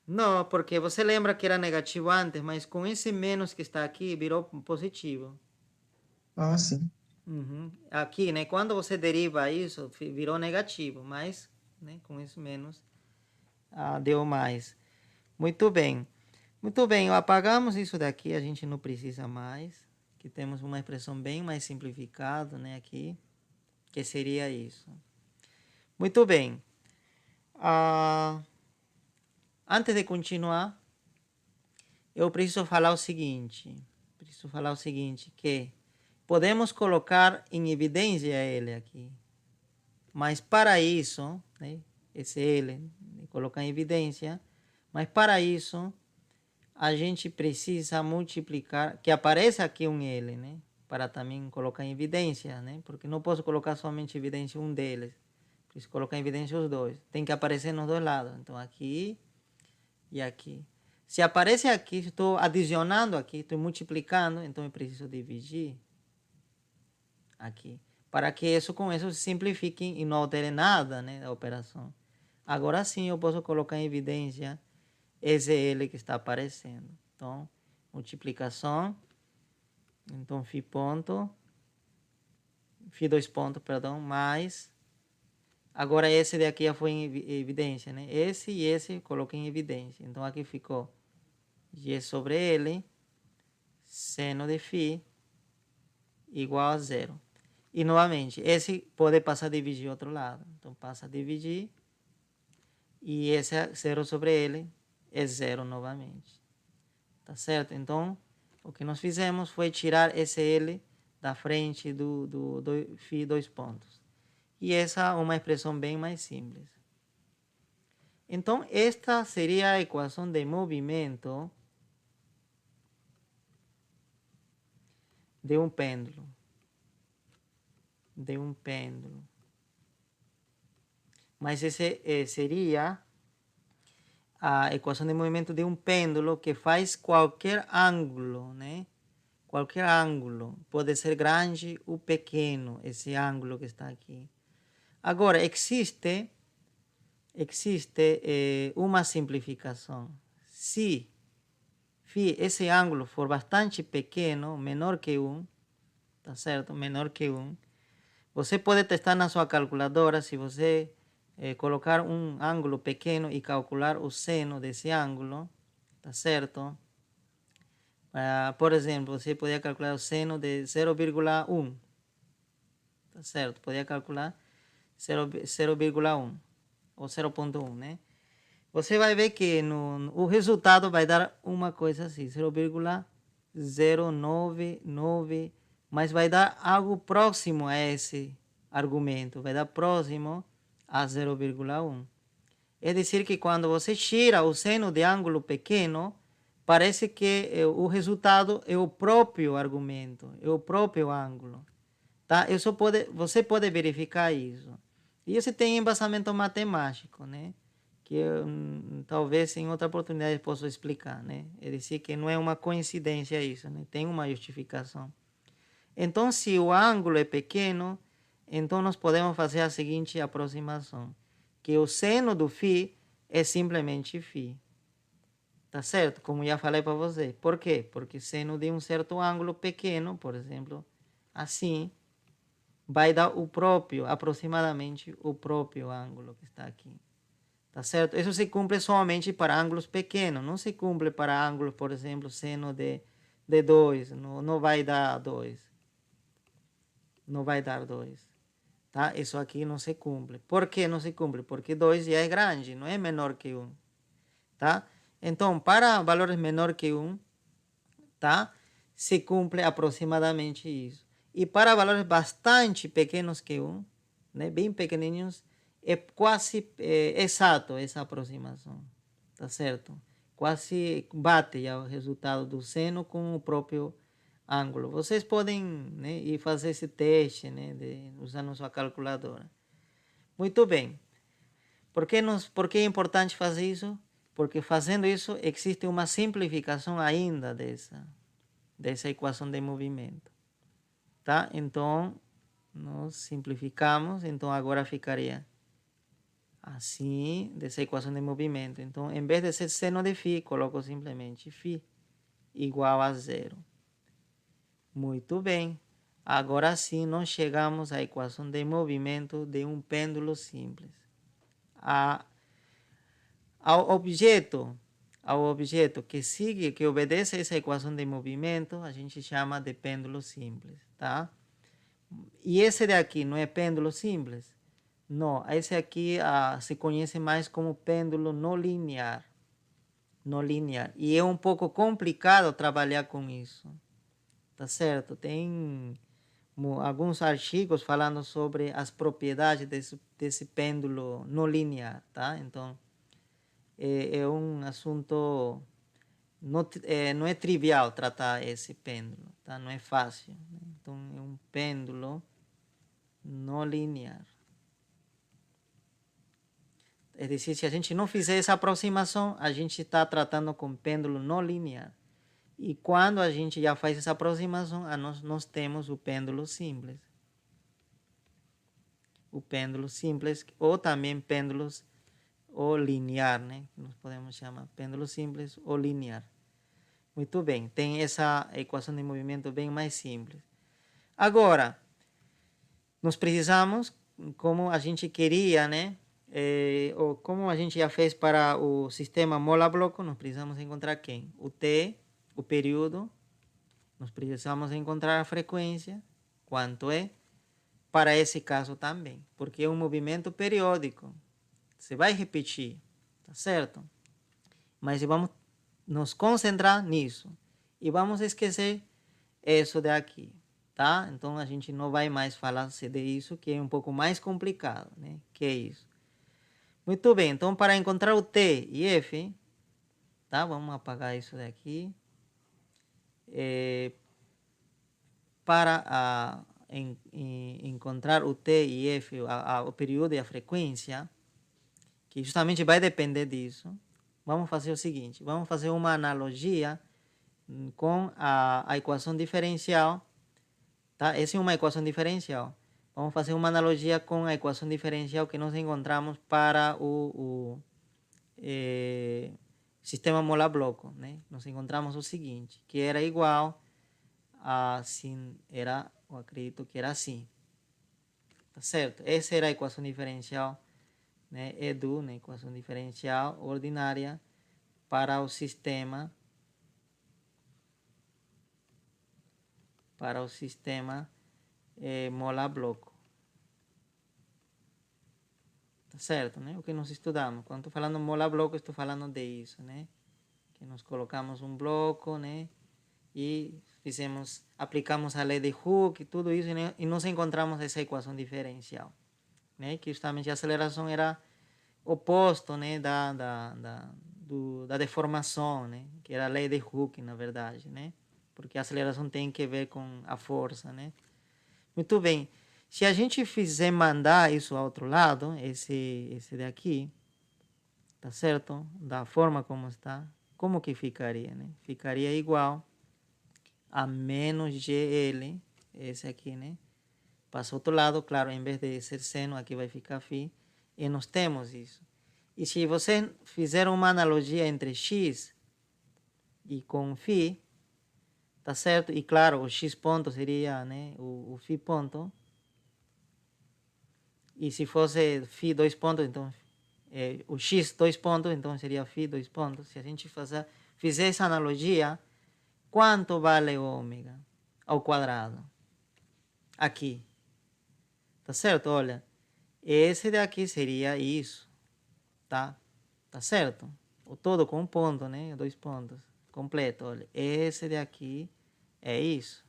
Speaker 1: Não, porque você lembra que era negativo antes, mas com esse menos que está aqui, virou positivo.
Speaker 3: Ah, sim.
Speaker 1: Uhum. Aqui, né? Quando você deriva isso, virou negativo, mas, né, com esse menos, deu mais. Muito bem. Muito bem, apagamos isso daqui, a gente não precisa mais. Aqui temos uma expressão bem mais simplificada, né, aqui, que seria isso. Muito bem. Antes de continuar, eu preciso falar o seguinte. Que podemos colocar em evidência ele aqui. Mas para isso, né, esse L, colocar em evidência, mas para isso, a gente precisa multiplicar, que apareça aqui um L, né? Para também colocar em evidência, né? Porque não posso colocar somente em evidência um deles. Preciso colocar em evidência os dois. Tem que aparecer nos dois lados. Então, aqui e aqui. Se aparece aqui, estou adicionando aqui, estou multiplicando, então eu preciso dividir aqui. Para que isso com isso se simplifique e não altere nada, né, da operação. Agora sim eu posso colocar em evidência esse L que está aparecendo. Então, multiplicação. Então, φ ponto. φ dois pontos, perdão, mais. Agora esse daqui já foi em evidência, né? Esse e esse coloquei em evidência. Então, aqui ficou G sobre L, seno de φ, igual a zero. E, novamente, esse pode passar a dividir outro lado. Então, passa a dividir. E esse é 0 sobre L é zero novamente. Tá certo? Então, o que nós fizemos foi tirar esse L da frente do φ dois pontos. E essa é uma expressão bem mais simples. Então, esta seria a equação de movimento de um pêndulo. Mas esse seria a equação de movimento de um pêndulo que faz qualquer ângulo, né? Qualquer ângulo. Pode ser grande ou pequeno, esse ângulo que está aqui. Agora, existe uma simplificação. Se esse ângulo for bastante pequeno, menor que 1, tá certo? Menor que 1, você pode testar na sua calculadora, se você colocar um ângulo pequeno e calcular o seno desse ângulo, tá certo? Por exemplo, você poderia calcular o seno de 0,1, tá certo? Poderia calcular 0,1 ou 0,1, né? Você vai ver que o resultado vai dar uma coisa assim, 0,099, mas vai dar algo próximo a esse argumento, vai dar próximo a 0,1. É dizer que quando você tira o seno de ângulo pequeno, parece que o resultado é o próprio argumento, é o próprio ângulo. Tá? Você pode verificar isso. E isso tem embasamento matemático, né? Que talvez em outra oportunidade possa explicar, né? É dizer que não é uma coincidência isso, né? Tem uma justificação. Então, se o ângulo é pequeno, então nós podemos fazer a seguinte aproximação, que o seno do φ é simplesmente φ. Tá certo? Como já falei para você. Por quê? Porque seno de um certo ângulo pequeno, por exemplo, assim, vai dar o próprio, aproximadamente o próprio ângulo que está aqui. Tá certo? Isso se cumpre somente para ângulos pequenos, não se cumpre para ângulos, por exemplo, seno de 2, não vai dar 2. Não vai dar 2. Tá? Isso aqui não se cumpre. Por que não se cumpre? Porque 2 já é grande, não é menor que 1. Tá? Então, para valores menor que 1, tá? Se cumpre aproximadamente isso. E para valores bastante pequenos que 1, né? Bem pequenininhos, é quase exato essa aproximação. Tá certo? Quase bate já o resultado do seno com o próprio ângulo. Vocês podem, né, ir fazer esse teste, né, usando sua calculadora. Muito bem. Por que é importante fazer isso? Porque fazendo isso existe uma simplificação ainda dessa equação de movimento. Tá? Então, nós simplificamos. Então, agora ficaria assim, dessa equação de movimento. Então, em vez de ser seno de φ, coloco simplesmente φ igual a 0. Muito bem. Agora sim, nós chegamos à equação de movimento de um pêndulo simples. Ao objeto que obedece a essa equação de movimento, a gente chama de pêndulo simples, tá? E esse daqui não é pêndulo simples? Não, esse aqui se conhece mais como pêndulo não linear. Não linear. E é um pouco complicado trabalhar com isso. Tá certo? Tem alguns artigos falando sobre as propriedades desse pêndulo não linear, tá? Então, é um assunto, não é trivial tratar esse pêndulo, tá? Não é fácil. Né? Então, é um pêndulo não linear. É decir, se a gente não fizer essa aproximação, a gente está tratando com pêndulo não linear. E quando a gente já faz essa aproximação, nós temos o pêndulo simples. O pêndulo simples, ou também pêndulos ou linear, né? Nós podemos chamar pêndulo simples ou linear. Muito bem, tem essa equação de movimento bem mais simples. Agora, nós precisamos, como a gente queria, né? Ou como a gente já fez para o sistema mola-bloco, nós precisamos encontrar quem? O T, o período, nós precisamos encontrar a frequência, quanto é, para esse caso também, porque é um movimento periódico, você vai repetir, tá certo? Mas vamos nos concentrar nisso e vamos esquecer isso daqui, tá? Então a gente não vai mais falar de isso, que é um pouco mais complicado, né? Que é isso. Muito bem, então para encontrar o T e F, tá? Vamos apagar isso daqui. Para encontrar o T e F, o período e a frequência, que justamente vai depender disso, vamos fazer o seguinte, vamos fazer uma analogia com a equação diferencial, tá? Essa é uma equação diferencial. Vamos fazer uma analogia com a equação diferencial que nós encontramos para o sistema mola-bloco, né? Nós encontramos o seguinte, que era igual a assim, eu acredito que era assim, tá certo? Essa era a equação diferencial, né? EDU, né? Equação diferencial ordinária para o sistema mola-bloco. Tá certo, né? O que nós estudamos. Quando estou falando mola-bloco, estou falando de isso, né? Que nós colocamos um bloco, né? E aplicamos a lei de Hooke e tudo isso, né? E nós encontramos essa equação diferencial, né? Que justamente a aceleração era oposto, né? Da deformação, né? Que era a lei de Hooke, na verdade, né? Porque a aceleração tem que ver com a força, né? Muito bem. Se a gente fizer mandar isso ao outro lado, esse daqui, tá certo? Da forma como está, como que ficaria, né? Ficaria igual a menos GL, esse aqui, né? Passa ao outro lado, claro, em vez de ser seno, aqui vai ficar φ, e nós temos isso. E se você fizer uma analogia entre x e com φ, tá certo? E claro, o x ponto seria, né, o φ ponto. E se fosse φ 2 pontos, então o x 2 pontos, então seria φ 2 pontos. Se a gente fizer essa analogia, quanto vale o ômega ao quadrado? Aqui. Tá certo? Olha, esse daqui seria isso, tá? Tá certo? O todo com um ponto, né? 2 pontos. Completo, olha. Esse daqui é isso.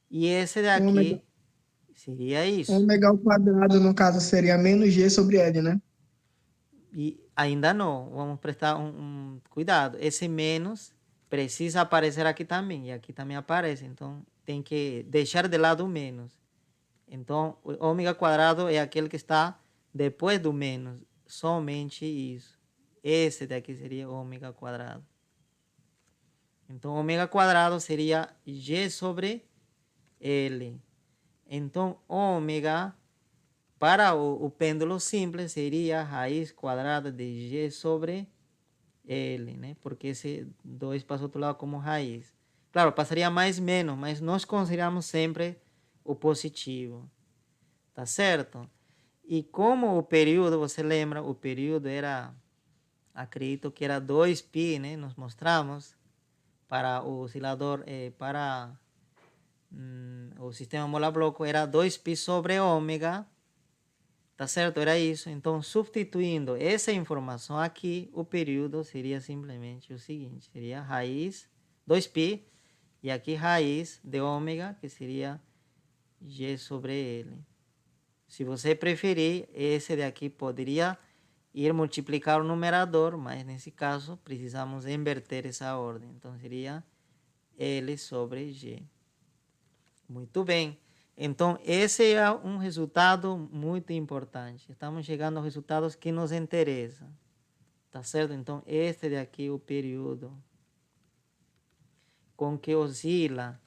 Speaker 1: E esse
Speaker 3: Ômega,
Speaker 1: daqui seria isso.
Speaker 3: ômega ao quadrado, no caso, seria menos G sobre L, né?
Speaker 1: E ainda não. Vamos prestar um cuidado. Esse menos precisa aparecer aqui também. E aqui também aparece. Então, tem que deixar de lado o menos. Então, o ômega quadrado é aquele que está depois do menos. Somente isso. Esse daqui seria ômega quadrado. Então, ômega quadrado seria G sobre L. Então, ômega para o pêndulo simples seria raiz quadrada de G sobre L, né? Porque esse 2 passa ao outro lado como raiz. Claro, passaria mais menos, mas nós consideramos sempre o positivo. Tá certo? E como o período, você lembra, o período era, acredito que era 2π, né? Nós mostramos para o oscilador, para o sistema mola-bloco era 2π sobre ômega, tá certo? Era isso. Então, substituindo essa informação aqui, o período seria simplesmente o seguinte, seria raiz 2π, e aqui raiz de ômega, que seria G sobre L. Se você preferir, esse daqui poderia ir multiplicar o numerador, mas nesse caso precisamos inverter essa ordem. Então seria L sobre G. Muito bem. Então esse é um resultado muito importante. Estamos chegando aos resultados que nos interessam. Tá certo? Então este daqui é o período com que oscila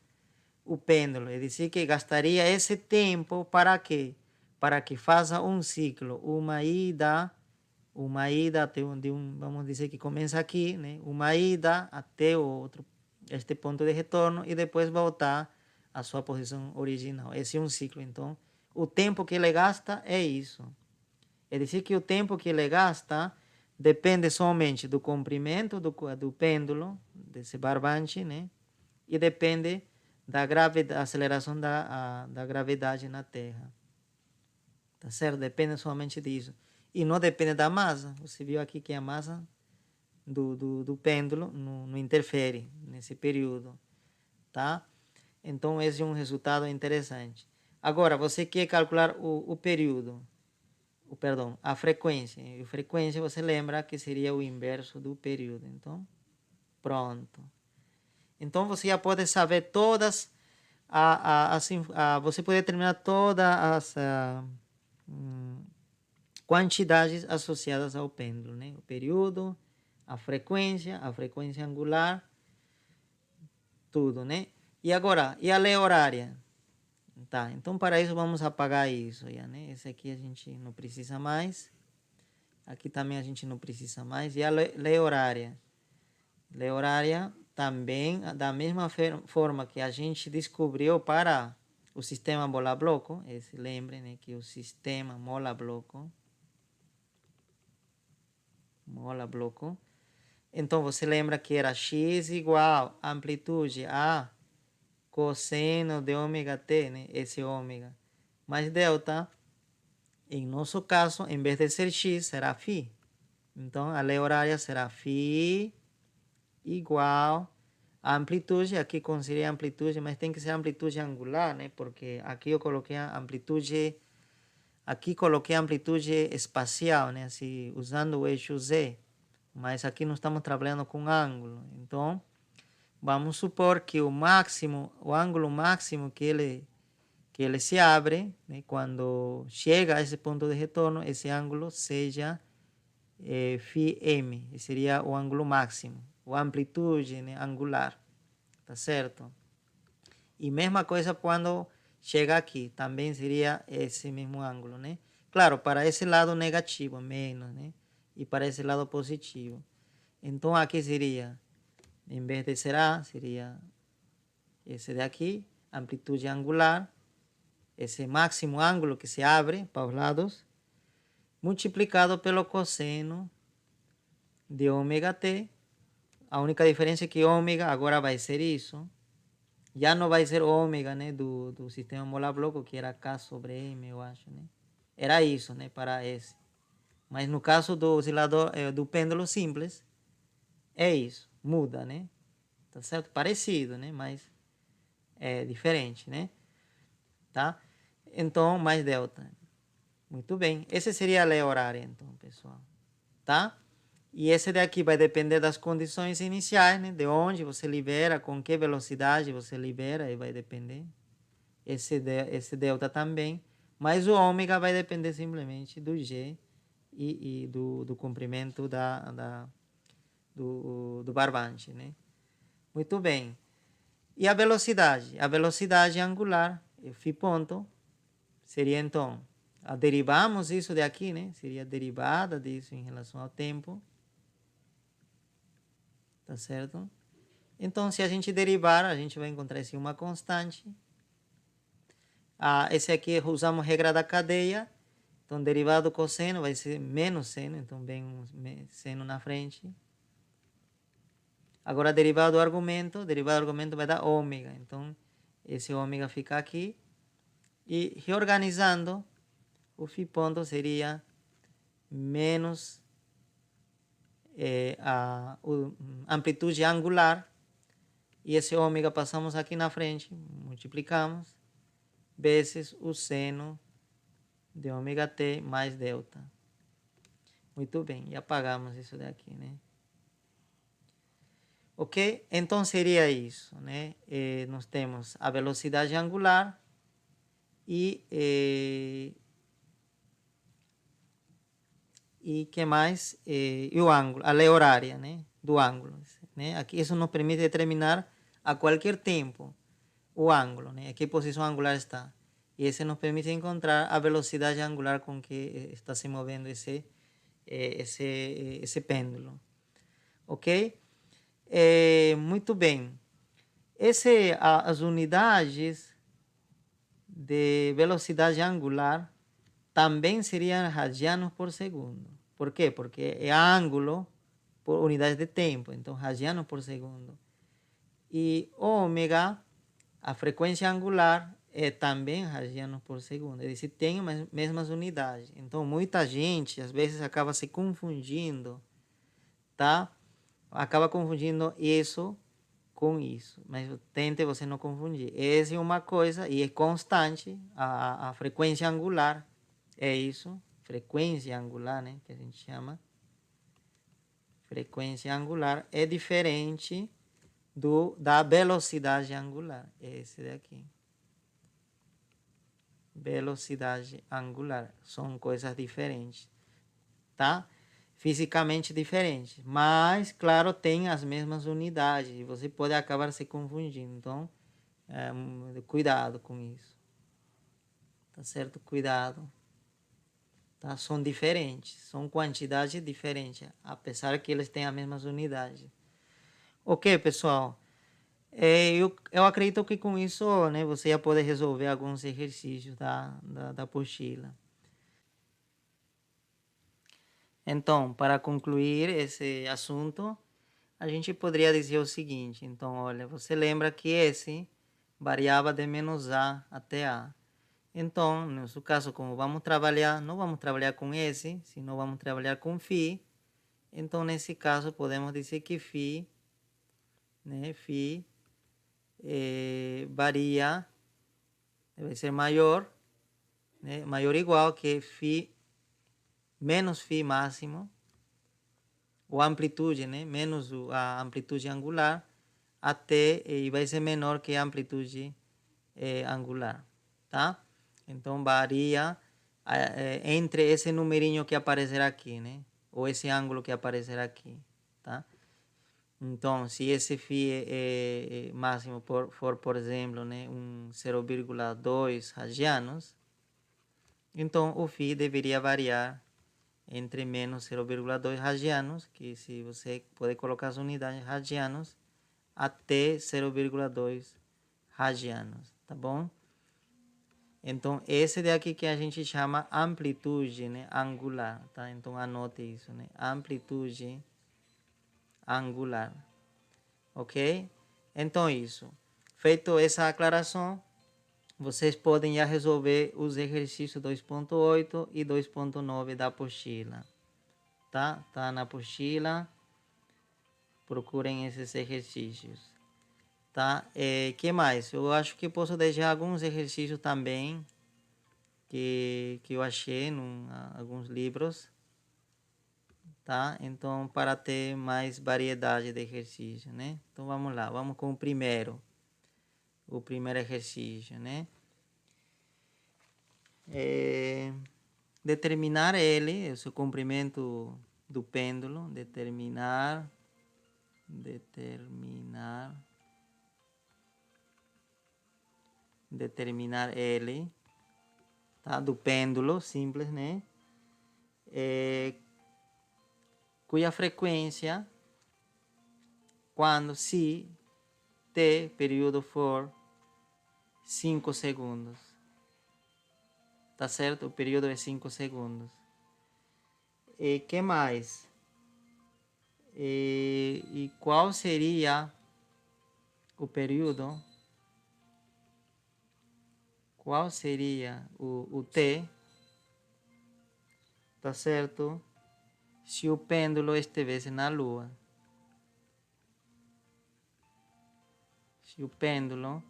Speaker 1: o pêndulo. É dizer, que gastaria esse tempo para quê? Para que faça um ciclo, uma ida até vamos dizer que começa aqui, né? Uma ida até o outro, este ponto de retorno, e depois voltar à sua posição original. Esse é um ciclo. Então, o tempo que ele gasta é isso. É dizer, que o tempo que ele gasta depende somente do comprimento do pêndulo, desse barbante, né? E depende da aceleração da gravidade na Terra. Tá certo? Depende somente disso. E não depende da massa. Você viu aqui que a massa do pêndulo não interfere nesse período. Tá? Então, esse é um resultado interessante. Agora, você quer calcular o período. Perdão, a frequência. E a frequência, você lembra que seria o inverso do período. Então, pronto. Então, você já pode saber todas você pode determinar todas as quantidades associadas ao pêndulo, né? O período, a frequência angular, tudo, né? E agora, e a lei horária? Tá, então para isso vamos apagar isso, já, né? Esse aqui a gente não precisa mais. Aqui também a gente não precisa mais. E a lei horária? Lei horária também, da mesma forma que a gente descobriu para o sistema mola-bloco, lembrem, né, que o sistema mola-bloco, então você lembra que era x igual a amplitude a cosseno de ômega t, né, esse ômega, mais delta, em nosso caso, em vez de ser x, será φ. Então, a lei horária será φ igual a amplitude, aqui considerei a amplitude, mas tem que ser amplitude angular, né? Porque aqui eu coloquei a amplitude, espacial, né? Assim, usando o eixo Z, mas aqui não estamos trabalhando com ângulo. Então, vamos supor que o ângulo máximo que ele se abre, né? Quando chega a esse ponto de retorno, esse ângulo seja φm, seria o ângulo máximo, a amplitude, né, angular, tá certo? E mesma coisa quando chega aqui, também seria esse mesmo ângulo, né? Claro, para esse lado negativo, menos, né? E para esse lado positivo. Então aqui seria, em vez de ser A, seria esse daqui, amplitude angular, esse máximo ângulo que se abre para os lados, multiplicado pelo cosseno de ômega t. A única diferença é que ômega agora vai ser isso. Já não vai ser ômega, né, do sistema molar bloco, que era K sobre M, eu acho, né? Era isso, né, para S. Mas no caso do oscilador, do pêndulo simples, é isso. Muda, né? Tá certo? Parecido, né? Mas é diferente, né? Tá? Então, mais delta. Muito bem. Esse seria a lei horária, então, pessoal. Tá? E esse daqui vai depender das condições iniciais, né? De onde você libera, com que velocidade você libera, e vai depender. Esse delta também. Mas o ômega vai depender simplesmente do G e do comprimento do barbante, né? Muito bem. E a velocidade? A velocidade angular, φ ponto, seria então, derivamos isso daqui, né? Seria a derivada disso em relação ao tempo. Tá certo? Então, se a gente derivar, a gente vai encontrar assim uma constante. Esse aqui usamos regra da cadeia. Então, derivado do cosseno vai ser menos seno. Então, vem um seno na frente. Agora, derivado do argumento vai dar ômega. Então, esse ômega fica aqui. E reorganizando, o φ ponto seria menos a amplitude angular. E esse ômega passamos aqui na frente, multiplicamos, vezes o seno de ômega t mais delta. Muito bem, e apagamos isso daqui, né? Ok? Então seria isso, né? Nós temos a velocidade angular e que mais? E o ângulo, a lei horária, né? Do ângulo, né? Aqui isso nos permite determinar a qualquer tempo o ângulo, né? A que posição angular está. E esse nos permite encontrar a velocidade angular com que está se movendo esse pêndulo. Ok? Muito bem. As unidades de velocidade angular também seriam radianos por segundo. Por quê? Porque é ângulo por unidade de tempo. Então, radianos por segundo. E ômega, a frequência angular, é também radianos por segundo. É decir, tem as mesmas unidades. Então, muita gente, às vezes, acaba se confundindo, tá? Acaba confundindo isso com isso. Mas tente você não confundir. Essa é uma coisa e é constante. A frequência angular é isso. Frequência angular, né? Que a gente chama. Frequência angular é diferente da velocidade angular. Esse daqui. Velocidade angular. São coisas diferentes. Tá? Fisicamente diferentes. Mas, claro, tem as mesmas unidades. E você pode acabar se confundindo. Então, cuidado com isso. Tá certo? Cuidado. Tá? São diferentes. São quantidades diferentes. Apesar que eles têm as mesmas unidades. Ok, pessoal. Eu acredito que com isso, né, você já pode resolver alguns exercícios da apostila. Então, para concluir esse assunto, a gente poderia dizer o seguinte. Então, olha, você lembra que esse variava de menos A até A. Então, no nosso caso, como vamos trabalhar, não vamos trabalhar com esse, senão vamos trabalhar com φ. Então, nesse caso, podemos dizer que φ, né, φ varia, deve ser maior, né, maior ou igual que φ menos φ máximo, ou amplitude, né, menos a amplitude angular, até e vai ser menor que a amplitude angular, tá? Então varia entre esse numerinho que aparecerá aqui, né? Ou esse ângulo que aparecerá aqui, tá? Então, se esse φ máximo for, por exemplo, né, 0,2 radianos, então o φ deveria variar entre menos 0,2 radianos, que se você pode colocar as unidades radianos, até 0,2 radianos, tá bom? Então, esse daqui que a gente chama amplitude, né? Angular, tá? Então, anote isso, né? Amplitude angular, ok? Então, isso. Feito essa aclaração, vocês podem já resolver os exercícios 2.8 e 2.9 da apostila, tá? Tá na apostila. Procurem esses exercícios, tá? Que mais? Eu acho que posso deixar alguns exercícios também que eu achei em alguns livros, tá? Então, para ter mais variedade de exercícios, né? Então, vamos lá. Vamos com o primeiro exercício, né? Determinar ele, o seu comprimento do pêndulo, determinar ele, tá? Do pêndulo, simples, né? Cuja frequência, quando se t período for 5 segundos, tá certo? O período é 5 segundos. E que mais? E qual seria o período? Qual seria o t, tá certo? Se o pêndulo estivesse na Lua. Se o pêndulo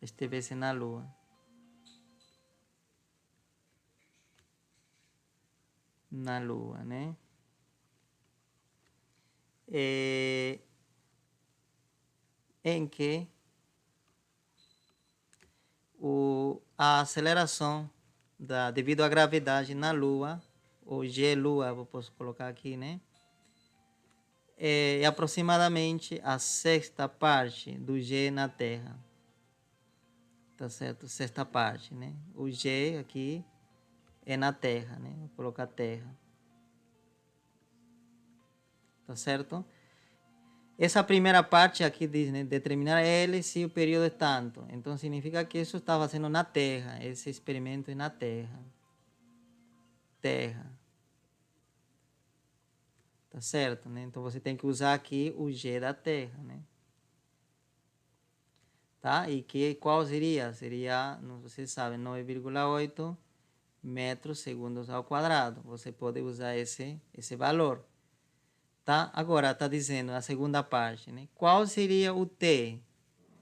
Speaker 1: estivesse na Lua. Na Lua, né? Em que a aceleração devido à gravidade na Lua, ou G-Lua, eu posso colocar aqui, né? É aproximadamente a sexta parte do G na Terra. Tá certo? Sexta parte, né? O G aqui é na Terra, né? Vou colocar Terra. Tá certo? Essa primeira parte aqui diz, né? Determinar L se o período é tanto. Então, significa que isso estava sendo na Terra. Esse experimento é na Terra. Terra. Tá certo, né? Então, você tem que usar aqui o G da Terra, né? Tá? E qual seria? Seria, vocês sabem, 9,8 metros segundos ao quadrado. Você pode usar esse valor. Tá? Agora está dizendo a segunda parte, né? Qual seria o T,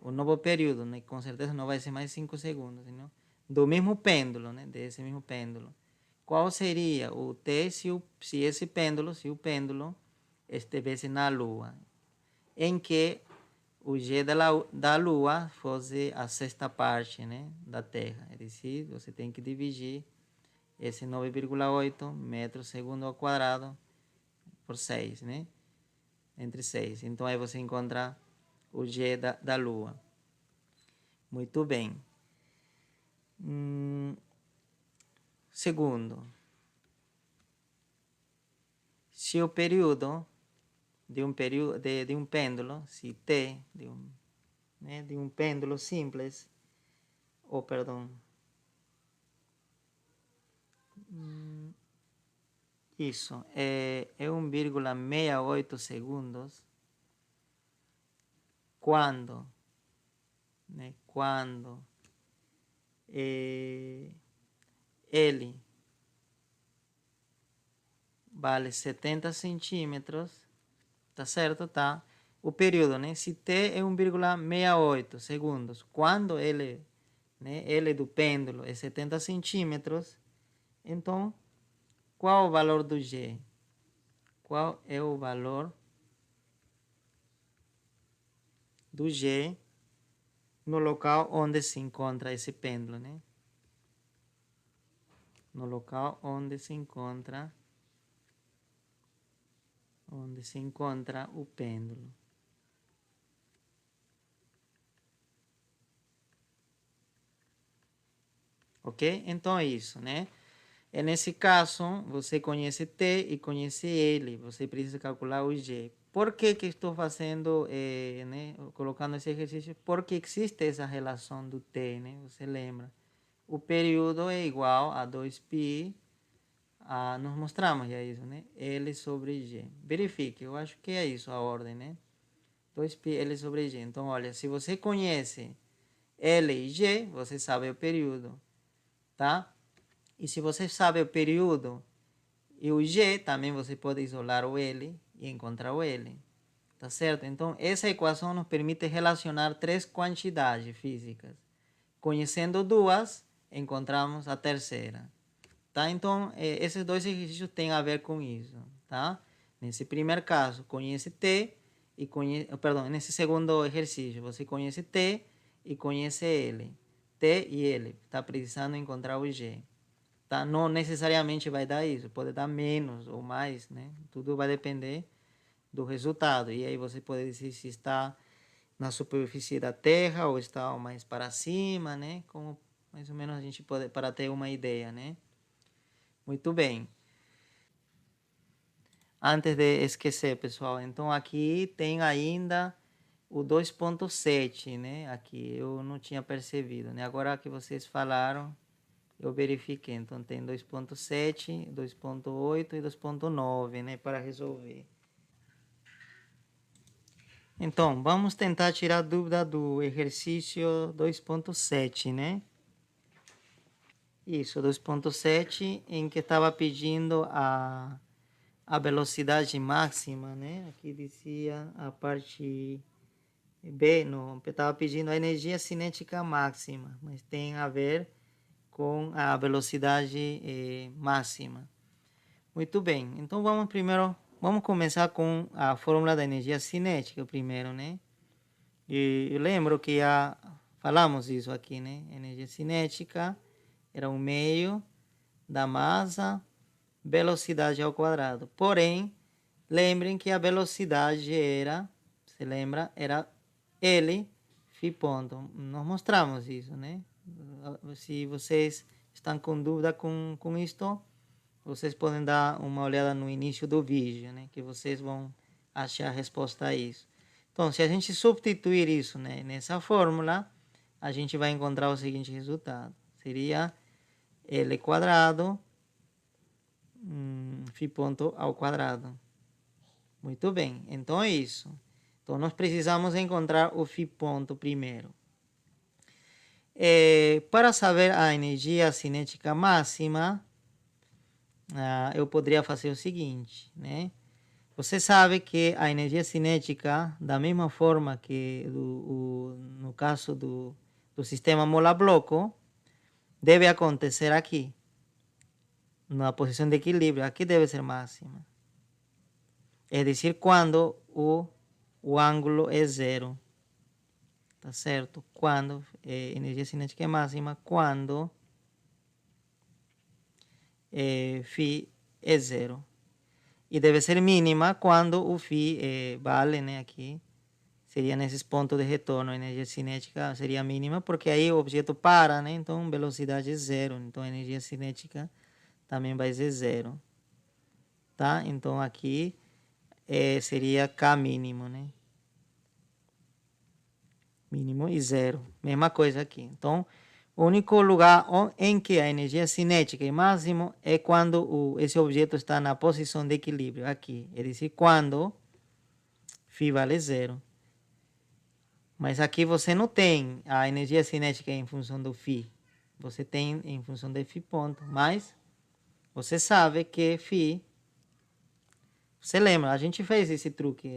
Speaker 1: o novo período, né? Com certeza não vai ser mais 5 segundos, não? Do mesmo pêndulo, né? Desse mesmo pêndulo. Qual seria o T se o pêndulo estivesse na Lua, em que o G da Lua fosse a sexta parte, né? Da Terra. É decir, você tem que dividir esse 9,8 metros segundo ao quadrado por 6, né? Entre 6. Então, aí você encontra o G da Lua. Muito bem. Segundo, se o período de um pêndulo, se T de um pêndulo simples, ou perdão, isso é 1,68 segundos quando, né, quando ele vale 70 centímetros, tá certo? Tá? O período, né? Se T é 1,68 segundos, quando ele, né, L do pêndulo é 70 centímetros, então, qual o valor do G? Qual é o valor do G no local onde se encontra esse pêndulo, né? No local onde se encontra o pêndulo. Ok? Então é isso, né? Nesse caso, você conhece T e conhece L. Você precisa calcular o G. por que estou fazendo, né, colocando esse exercício? Porque existe essa relação do T, né? Você lembra? O período é igual a 2π, nós mostramos já isso, né? L sobre G. Verifique, eu acho que é isso a ordem, né? 2π L sobre G. Então, olha, se você conhece L e G, você sabe o período, tá? E se você sabe o período e o G, também você pode isolar o L e encontrar o L, tá certo? Então, essa equação nos permite relacionar três quantidades físicas. Conhecendo duas, encontramos a terceira, tá? Então, esses dois exercícios têm a ver com isso, tá? Nesse primeiro caso, conhece T e nesse segundo exercício, você conhece T e conhece L. T e L, está precisando encontrar o G. Tá? Não necessariamente vai dar isso, pode dar menos ou mais, né? Tudo vai depender do resultado. E aí você pode dizer se está na superfície da Terra ou está mais para cima, né? Como mais ou menos a gente pode, para ter uma ideia, né? Muito bem. Antes de esquecer, pessoal, então aqui tem ainda o 2.7, né? Aqui eu não tinha percebido, né? Agora que vocês falaram, eu verifiquei. Então tem 2.7, 2.8 e 2.9, né? Para resolver. Então, vamos tentar tirar a dúvida do exercício 2.7, né? Isso, 2.7, em que estava pedindo a velocidade máxima, né? Aqui dizia a parte B, não, estava pedindo a energia cinética máxima, mas tem a ver com a velocidade máxima. Muito bem, então vamos começar com a fórmula da energia cinética primeiro, né? E eu lembro que já falamos isso aqui, né? Energia cinética era um meio da massa, velocidade ao quadrado. Porém, lembrem que a velocidade era, se lembra, era L φ ponto. Nós mostramos isso, né? Se vocês estão com dúvida com isto, vocês podem dar uma olhada no início do vídeo, né? Que vocês vão achar a resposta a isso. Então, se a gente substituir isso, né, nessa fórmula, a gente vai encontrar o seguinte resultado. Seria L quadrado φ ponto ao quadrado. Muito bem, então é isso. Então, nós precisamos encontrar o φ ponto primeiro. Para saber a energia cinética máxima, eu poderia fazer o seguinte, né? Você sabe que a energia cinética, da mesma forma que no caso do sistema mola-bloco, deve acontecer aqui, na posição de equilíbrio. Aqui deve ser máxima. É decir, quando o ângulo é zero. Tá certo? Quando energia cinética é máxima, quando φ é zero. E deve ser mínima quando o φ vale, né, aqui, seria nesses pontos de retorno, a energia cinética seria mínima, porque aí o objeto para, né, então velocidade é zero, então a energia cinética também vai ser zero, tá? Então aqui seria K mínimo, né, mínimo e zero, mesma coisa aqui. Então, o único lugar em que a energia cinética é máximo é quando esse objeto está na posição de equilíbrio, aqui. É decir, quando φ vale zero. Mas aqui você não tem a energia cinética em função do φ. Você tem em função de φ ponto. Mas você sabe que φ... Você lembra, a gente fez esse truque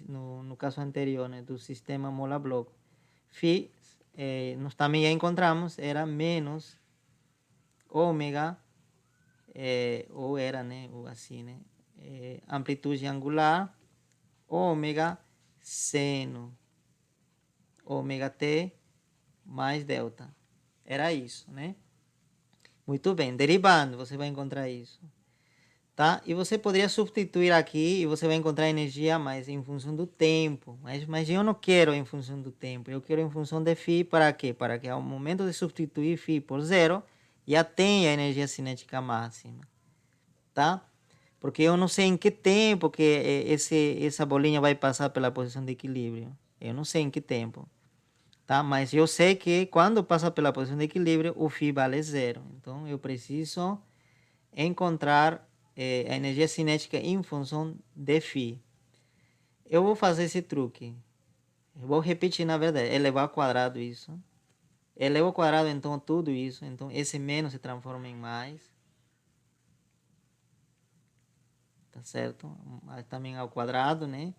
Speaker 1: no caso anterior, né, do sistema mola-bloco. Φ... nós também já encontramos, era menos ômega, ou era, né, ou assim, né, amplitude angular, ômega seno, ômega t mais delta. Era isso, né? Muito bem, derivando, você vai encontrar isso. Tá? E você poderia substituir aqui e você vai encontrar energia mais em função do tempo. Mas eu não quero em função do tempo. Eu quero em função de φ para quê? Para que ao momento de substituir φ por zero, já tenha a energia cinética máxima. Tá? Porque eu não sei em que tempo que essa bolinha vai passar pela posição de equilíbrio. Eu não sei em que tempo. Tá? Mas eu sei que quando passa pela posição de equilíbrio, o φ vale 0. Então, eu preciso encontrar a energia cinética em função de φ. Eu vou fazer esse truque. Eu vou repetir, na verdade, elevar ao quadrado isso. Elevo ao quadrado, então, tudo isso. Então, esse menos se transforma em mais. Tá certo? Mas também ao quadrado, né?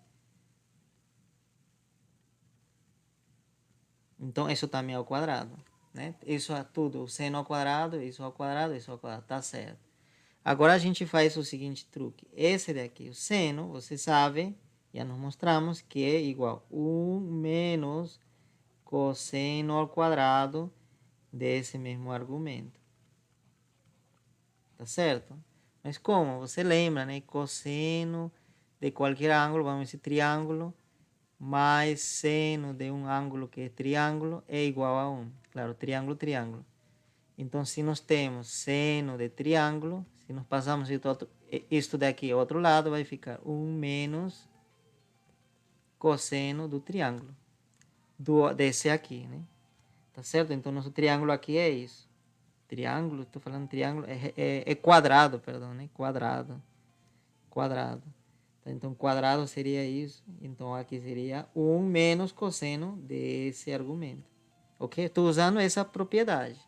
Speaker 1: Então, isso também é ao quadrado, né? Isso é tudo, o seno ao quadrado, isso ao quadrado, isso ao quadrado, tá certo. Agora a gente faz o seguinte truque. Esse daqui, o seno, você sabe, já nos mostramos que é igual a 1 menos cosseno ao quadrado desse mesmo argumento. Tá certo? Mas como? Você lembra, né? Cosseno de qualquer ângulo, vamos dizer triângulo, mais seno de um ângulo que é triângulo é igual a 1. Claro, triângulo, triângulo. Então, se nós temos seno de triângulo, se nós passamos isto daqui ao outro lado, vai ficar 1 menos cosseno do triângulo. Desse aqui, né? Tá certo? Então, nosso triângulo aqui é isso. Triângulo, estou falando triângulo, é quadrado, perdão, né? Quadrado. Quadrado. Então, quadrado seria isso. Então, aqui seria 1 menos cosseno desse argumento. Ok? Estou usando essa propriedade.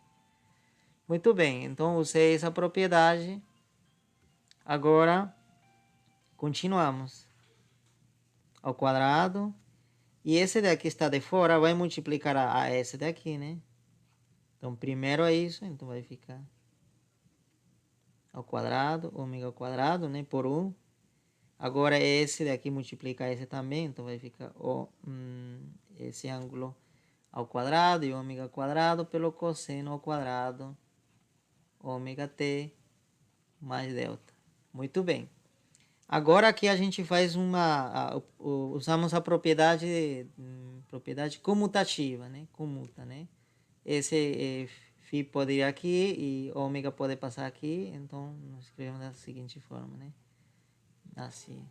Speaker 1: Muito bem. Então, usei essa propriedade. Agora, continuamos. Ao quadrado. E esse daqui está de fora, vai multiplicar a esse daqui, né? Então, primeiro é isso. Então, vai ficar ao quadrado, ômega ao quadrado, né? Por 1. Agora esse daqui multiplica esse também, então vai ficar esse ângulo ao quadrado e ômega ao quadrado pelo cosseno ao quadrado, ômega t mais delta. Muito bem. Agora aqui a gente faz usamos a propriedade comutativa, né? Comuta, né? Esse φ pode ir aqui e ômega pode passar aqui, então nós escrevemos da seguinte forma, né? Assim.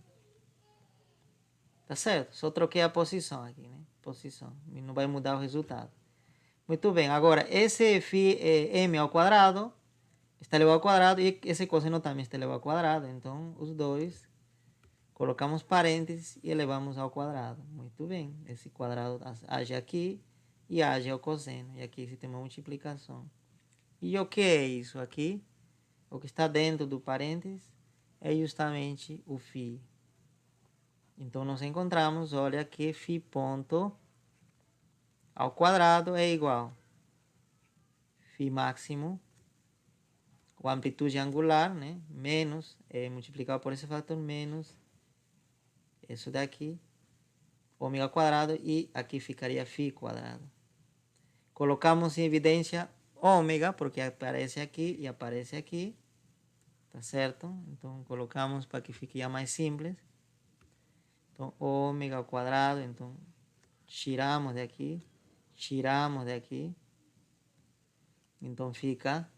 Speaker 1: Tá certo? Só troquei a posição aqui, né? Posição. E não vai mudar o resultado. Muito bem. Agora, esse φ m ao quadrado está elevado ao quadrado e esse cosseno também está elevado ao quadrado. Então, os dois colocamos parênteses e elevamos ao quadrado. Muito bem. Esse quadrado age aqui e age ao cosseno. E aqui se tem uma multiplicação. E o que é isso aqui? O que está dentro do parênteses é justamente o φ. Então, nós encontramos, olha, que φ ponto ao quadrado é igual φ máximo, a amplitude angular, né? Menos, multiplicado por esse fator, menos isso daqui, ômega ao quadrado, e aqui ficaria φ quadrado. Colocamos em evidência ômega, porque aparece aqui e aparece aqui. Tá certo? Então, colocamos para que fique mais simples. Então, ômega ao quadrado, então, tiramos daqui. Então, fica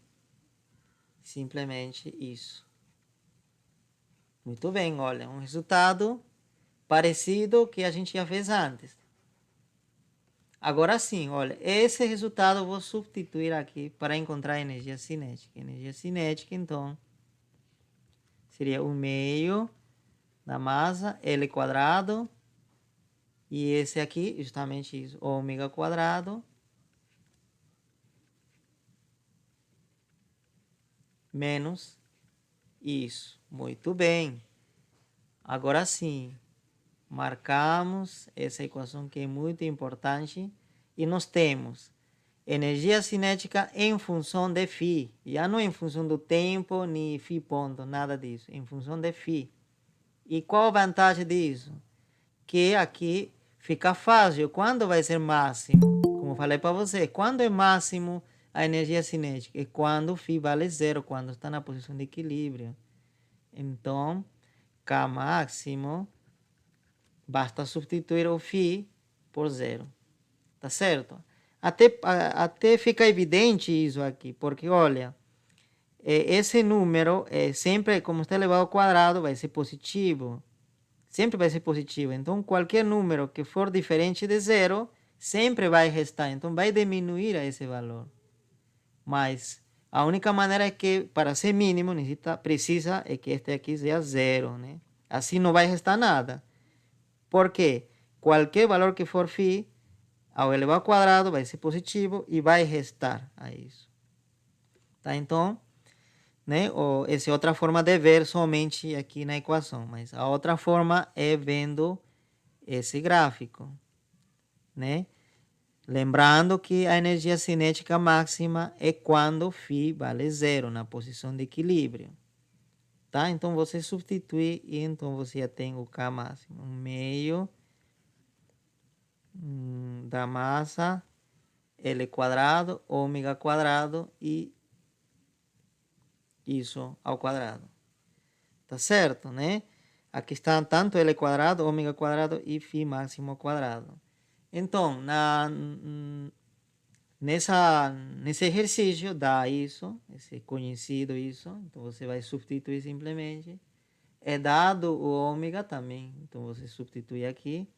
Speaker 1: simplesmente isso. Muito bem, olha, um resultado parecido que a gente já fez antes. Agora sim, olha, esse resultado eu vou substituir aqui para encontrar a energia cinética. Energia cinética, então, seria 1/2 da massa, L quadrado, e esse aqui, justamente isso, ômega quadrado, menos isso. Muito bem. Agora sim, marcamos essa equação que é muito importante e nós temos energia cinética em função de φ. Já não em função do tempo, nem φ ponto, nada disso. Em função de φ. E qual a vantagem disso? Que aqui fica fácil. Quando vai ser máximo? Como falei para você, quando é máximo a energia cinética? É quando φ vale 0, quando está na posição de equilíbrio. Então, K máximo, basta substituir o φ por 0. Tá certo? Até fica evidente isso aqui, porque olha, esse número, sempre, como está elevado ao quadrado, vai ser positivo. Sempre vai ser positivo. Então, qualquer número que for diferente de zero, sempre vai restar. Então, vai diminuir a esse valor. Mas a única maneira é que, para ser mínimo, precisa é que este aqui seja zero, né? Assim não vai restar nada. Por quê? Qualquer valor que for φ, ao elevado ao quadrado, vai ser positivo e vai restar a isso. Tá? Então, né? Essa é outra forma de ver somente aqui na equação. Mas a outra forma é vendo esse gráfico, né? Lembrando que a energia cinética máxima é quando φ vale zero, na posição de equilíbrio. Tá? Então, você substitui e então você já tem o K máximo. 1/2 da massa, L quadrado, ômega quadrado e isso ao quadrado. Tá certo, né? Aqui está tanto L quadrado, ômega quadrado e φ máximo ao quadrado. Então, nesse exercício dá isso, esse conhecido isso. Então, você vai substituir simplesmente. É dado o ômega também. Então, você substitui aqui.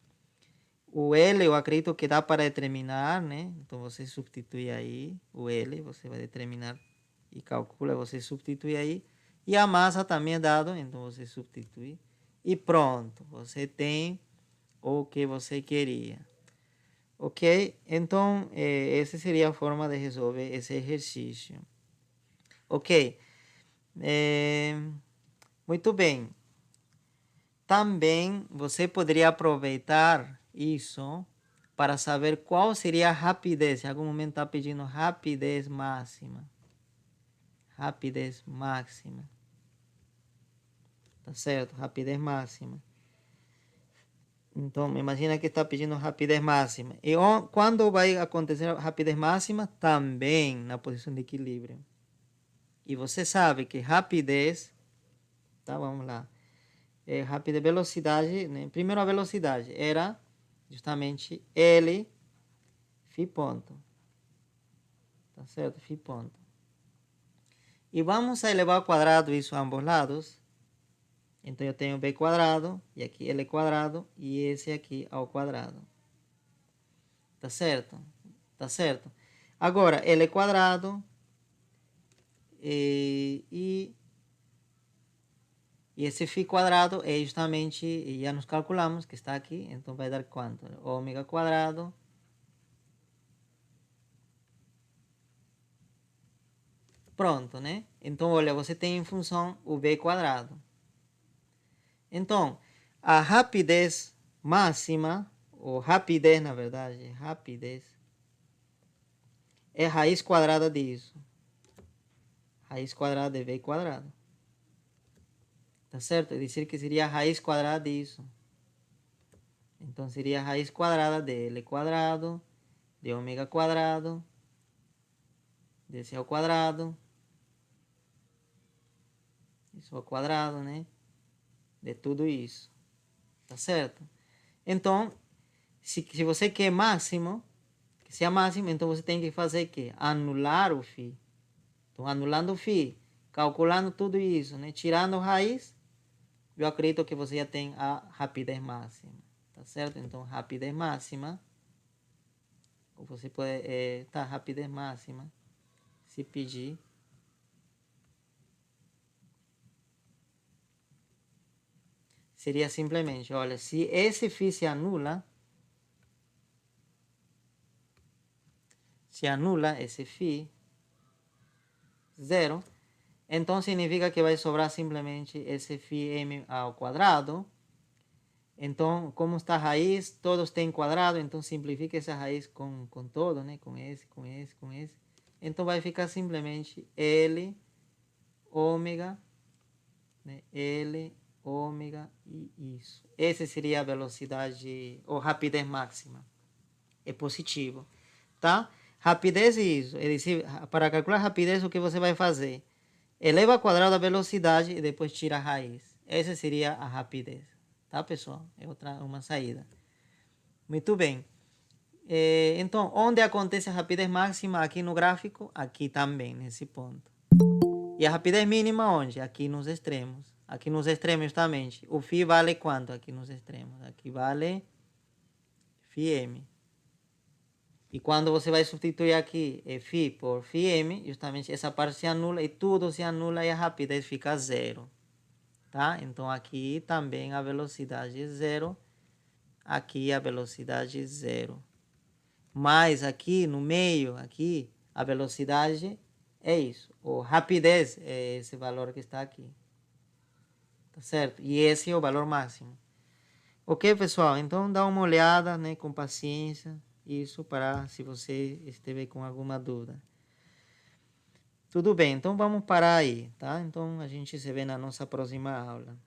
Speaker 1: O L eu acredito que dá para determinar, né? Então, você substitui aí o L. Você vai determinar e calcula, você substitui aí. E a massa também é dado, então você substitui. E pronto, você tem o que você queria. Ok? Então, essa seria a forma de resolver esse exercício. Ok? Muito bem. Também você poderia aproveitar isso para saber qual seria a rapidez. Em algum momento está pedindo rapidez máxima. Rapidez máxima. Tá certo? Rapidez máxima. Então, imagina que está pedindo rapidez máxima. E quando vai acontecer a rapidez máxima? Também na posição de equilíbrio. E você sabe que rapidez, tá? Vamos lá. Rapidez, velocidade, né? Primeiro a velocidade era justamente L φ ponto. Tá certo? Φ ponto. E vamos a elevar ao quadrado isso a ambos lados. Então, eu tenho b quadrado, e aqui L quadrado, e esse aqui ao quadrado. Tá certo? Tá certo? Agora, L quadrado e esse φ quadrado é justamente, já nos calculamos que está aqui, então vai dar quanto? Ômega quadrado pronto, né? Então, olha, você tem em função o b quadrado. Então, a rapidez máxima, ou rapidez, na verdade, rapidez, é raiz quadrada disso. Raiz quadrada de v quadrado. Tá certo? É dizer que seria a raiz quadrada disso. Então, seria a raiz quadrada de L quadrado, de ômega quadrado, desse ao quadrado, isso ao quadrado, né? De tudo isso. Tá certo? Então, se você quer máximo, que seja máximo, então você tem que fazer o quê? Anular o φ. Então, anulando o φ, calculando tudo isso, né? Tirando raiz, eu acredito que você já tem a rapidez máxima. Tá certo? Então, rapidez máxima, ou você pode, rapidez máxima, se pedir, seria simplesmente, olha, se esse φ se anula esse φ, zero, então significa que vai sobrar simplesmente esse φm ao quadrado. Então, como está a raiz, todos têm quadrado, então simplifica essa raiz com todo, né? Com esse. Então, vai ficar simplesmente L ômega, né? L ômega e isso. Essa seria a velocidade ou rapidez máxima. É positivo, tá? Rapidez é isso. É dizer, para calcular rapidez, o que você vai fazer? Eleva ao quadrado a velocidade e depois tira a raiz. Essa seria a rapidez. Tá, pessoal? É uma saída. Muito bem. Então, onde acontece a rapidez máxima? Aqui no gráfico? Aqui também, nesse ponto. E E a rapidez mínima onde? Aqui nos extremos. Aqui nos extremos, justamente. O φ vale quanto aqui nos extremos? Aqui vale φm. E quando você vai substituir aqui φ por φm, justamente essa parte se anula e tudo se anula e a rapidez fica zero. Tá? Então aqui também a velocidade é zero. Aqui a velocidade é zero. Mas aqui no meio, aqui, a velocidade é isso. Ou rapidez é esse valor que está aqui. Tá certo? E esse é o valor máximo. Ok, pessoal? Então dá uma olhada, né, com paciência. Isso para se você estiver com alguma dúvida. Tudo bem, então vamos parar aí, tá? Então a gente se vê na nossa próxima aula.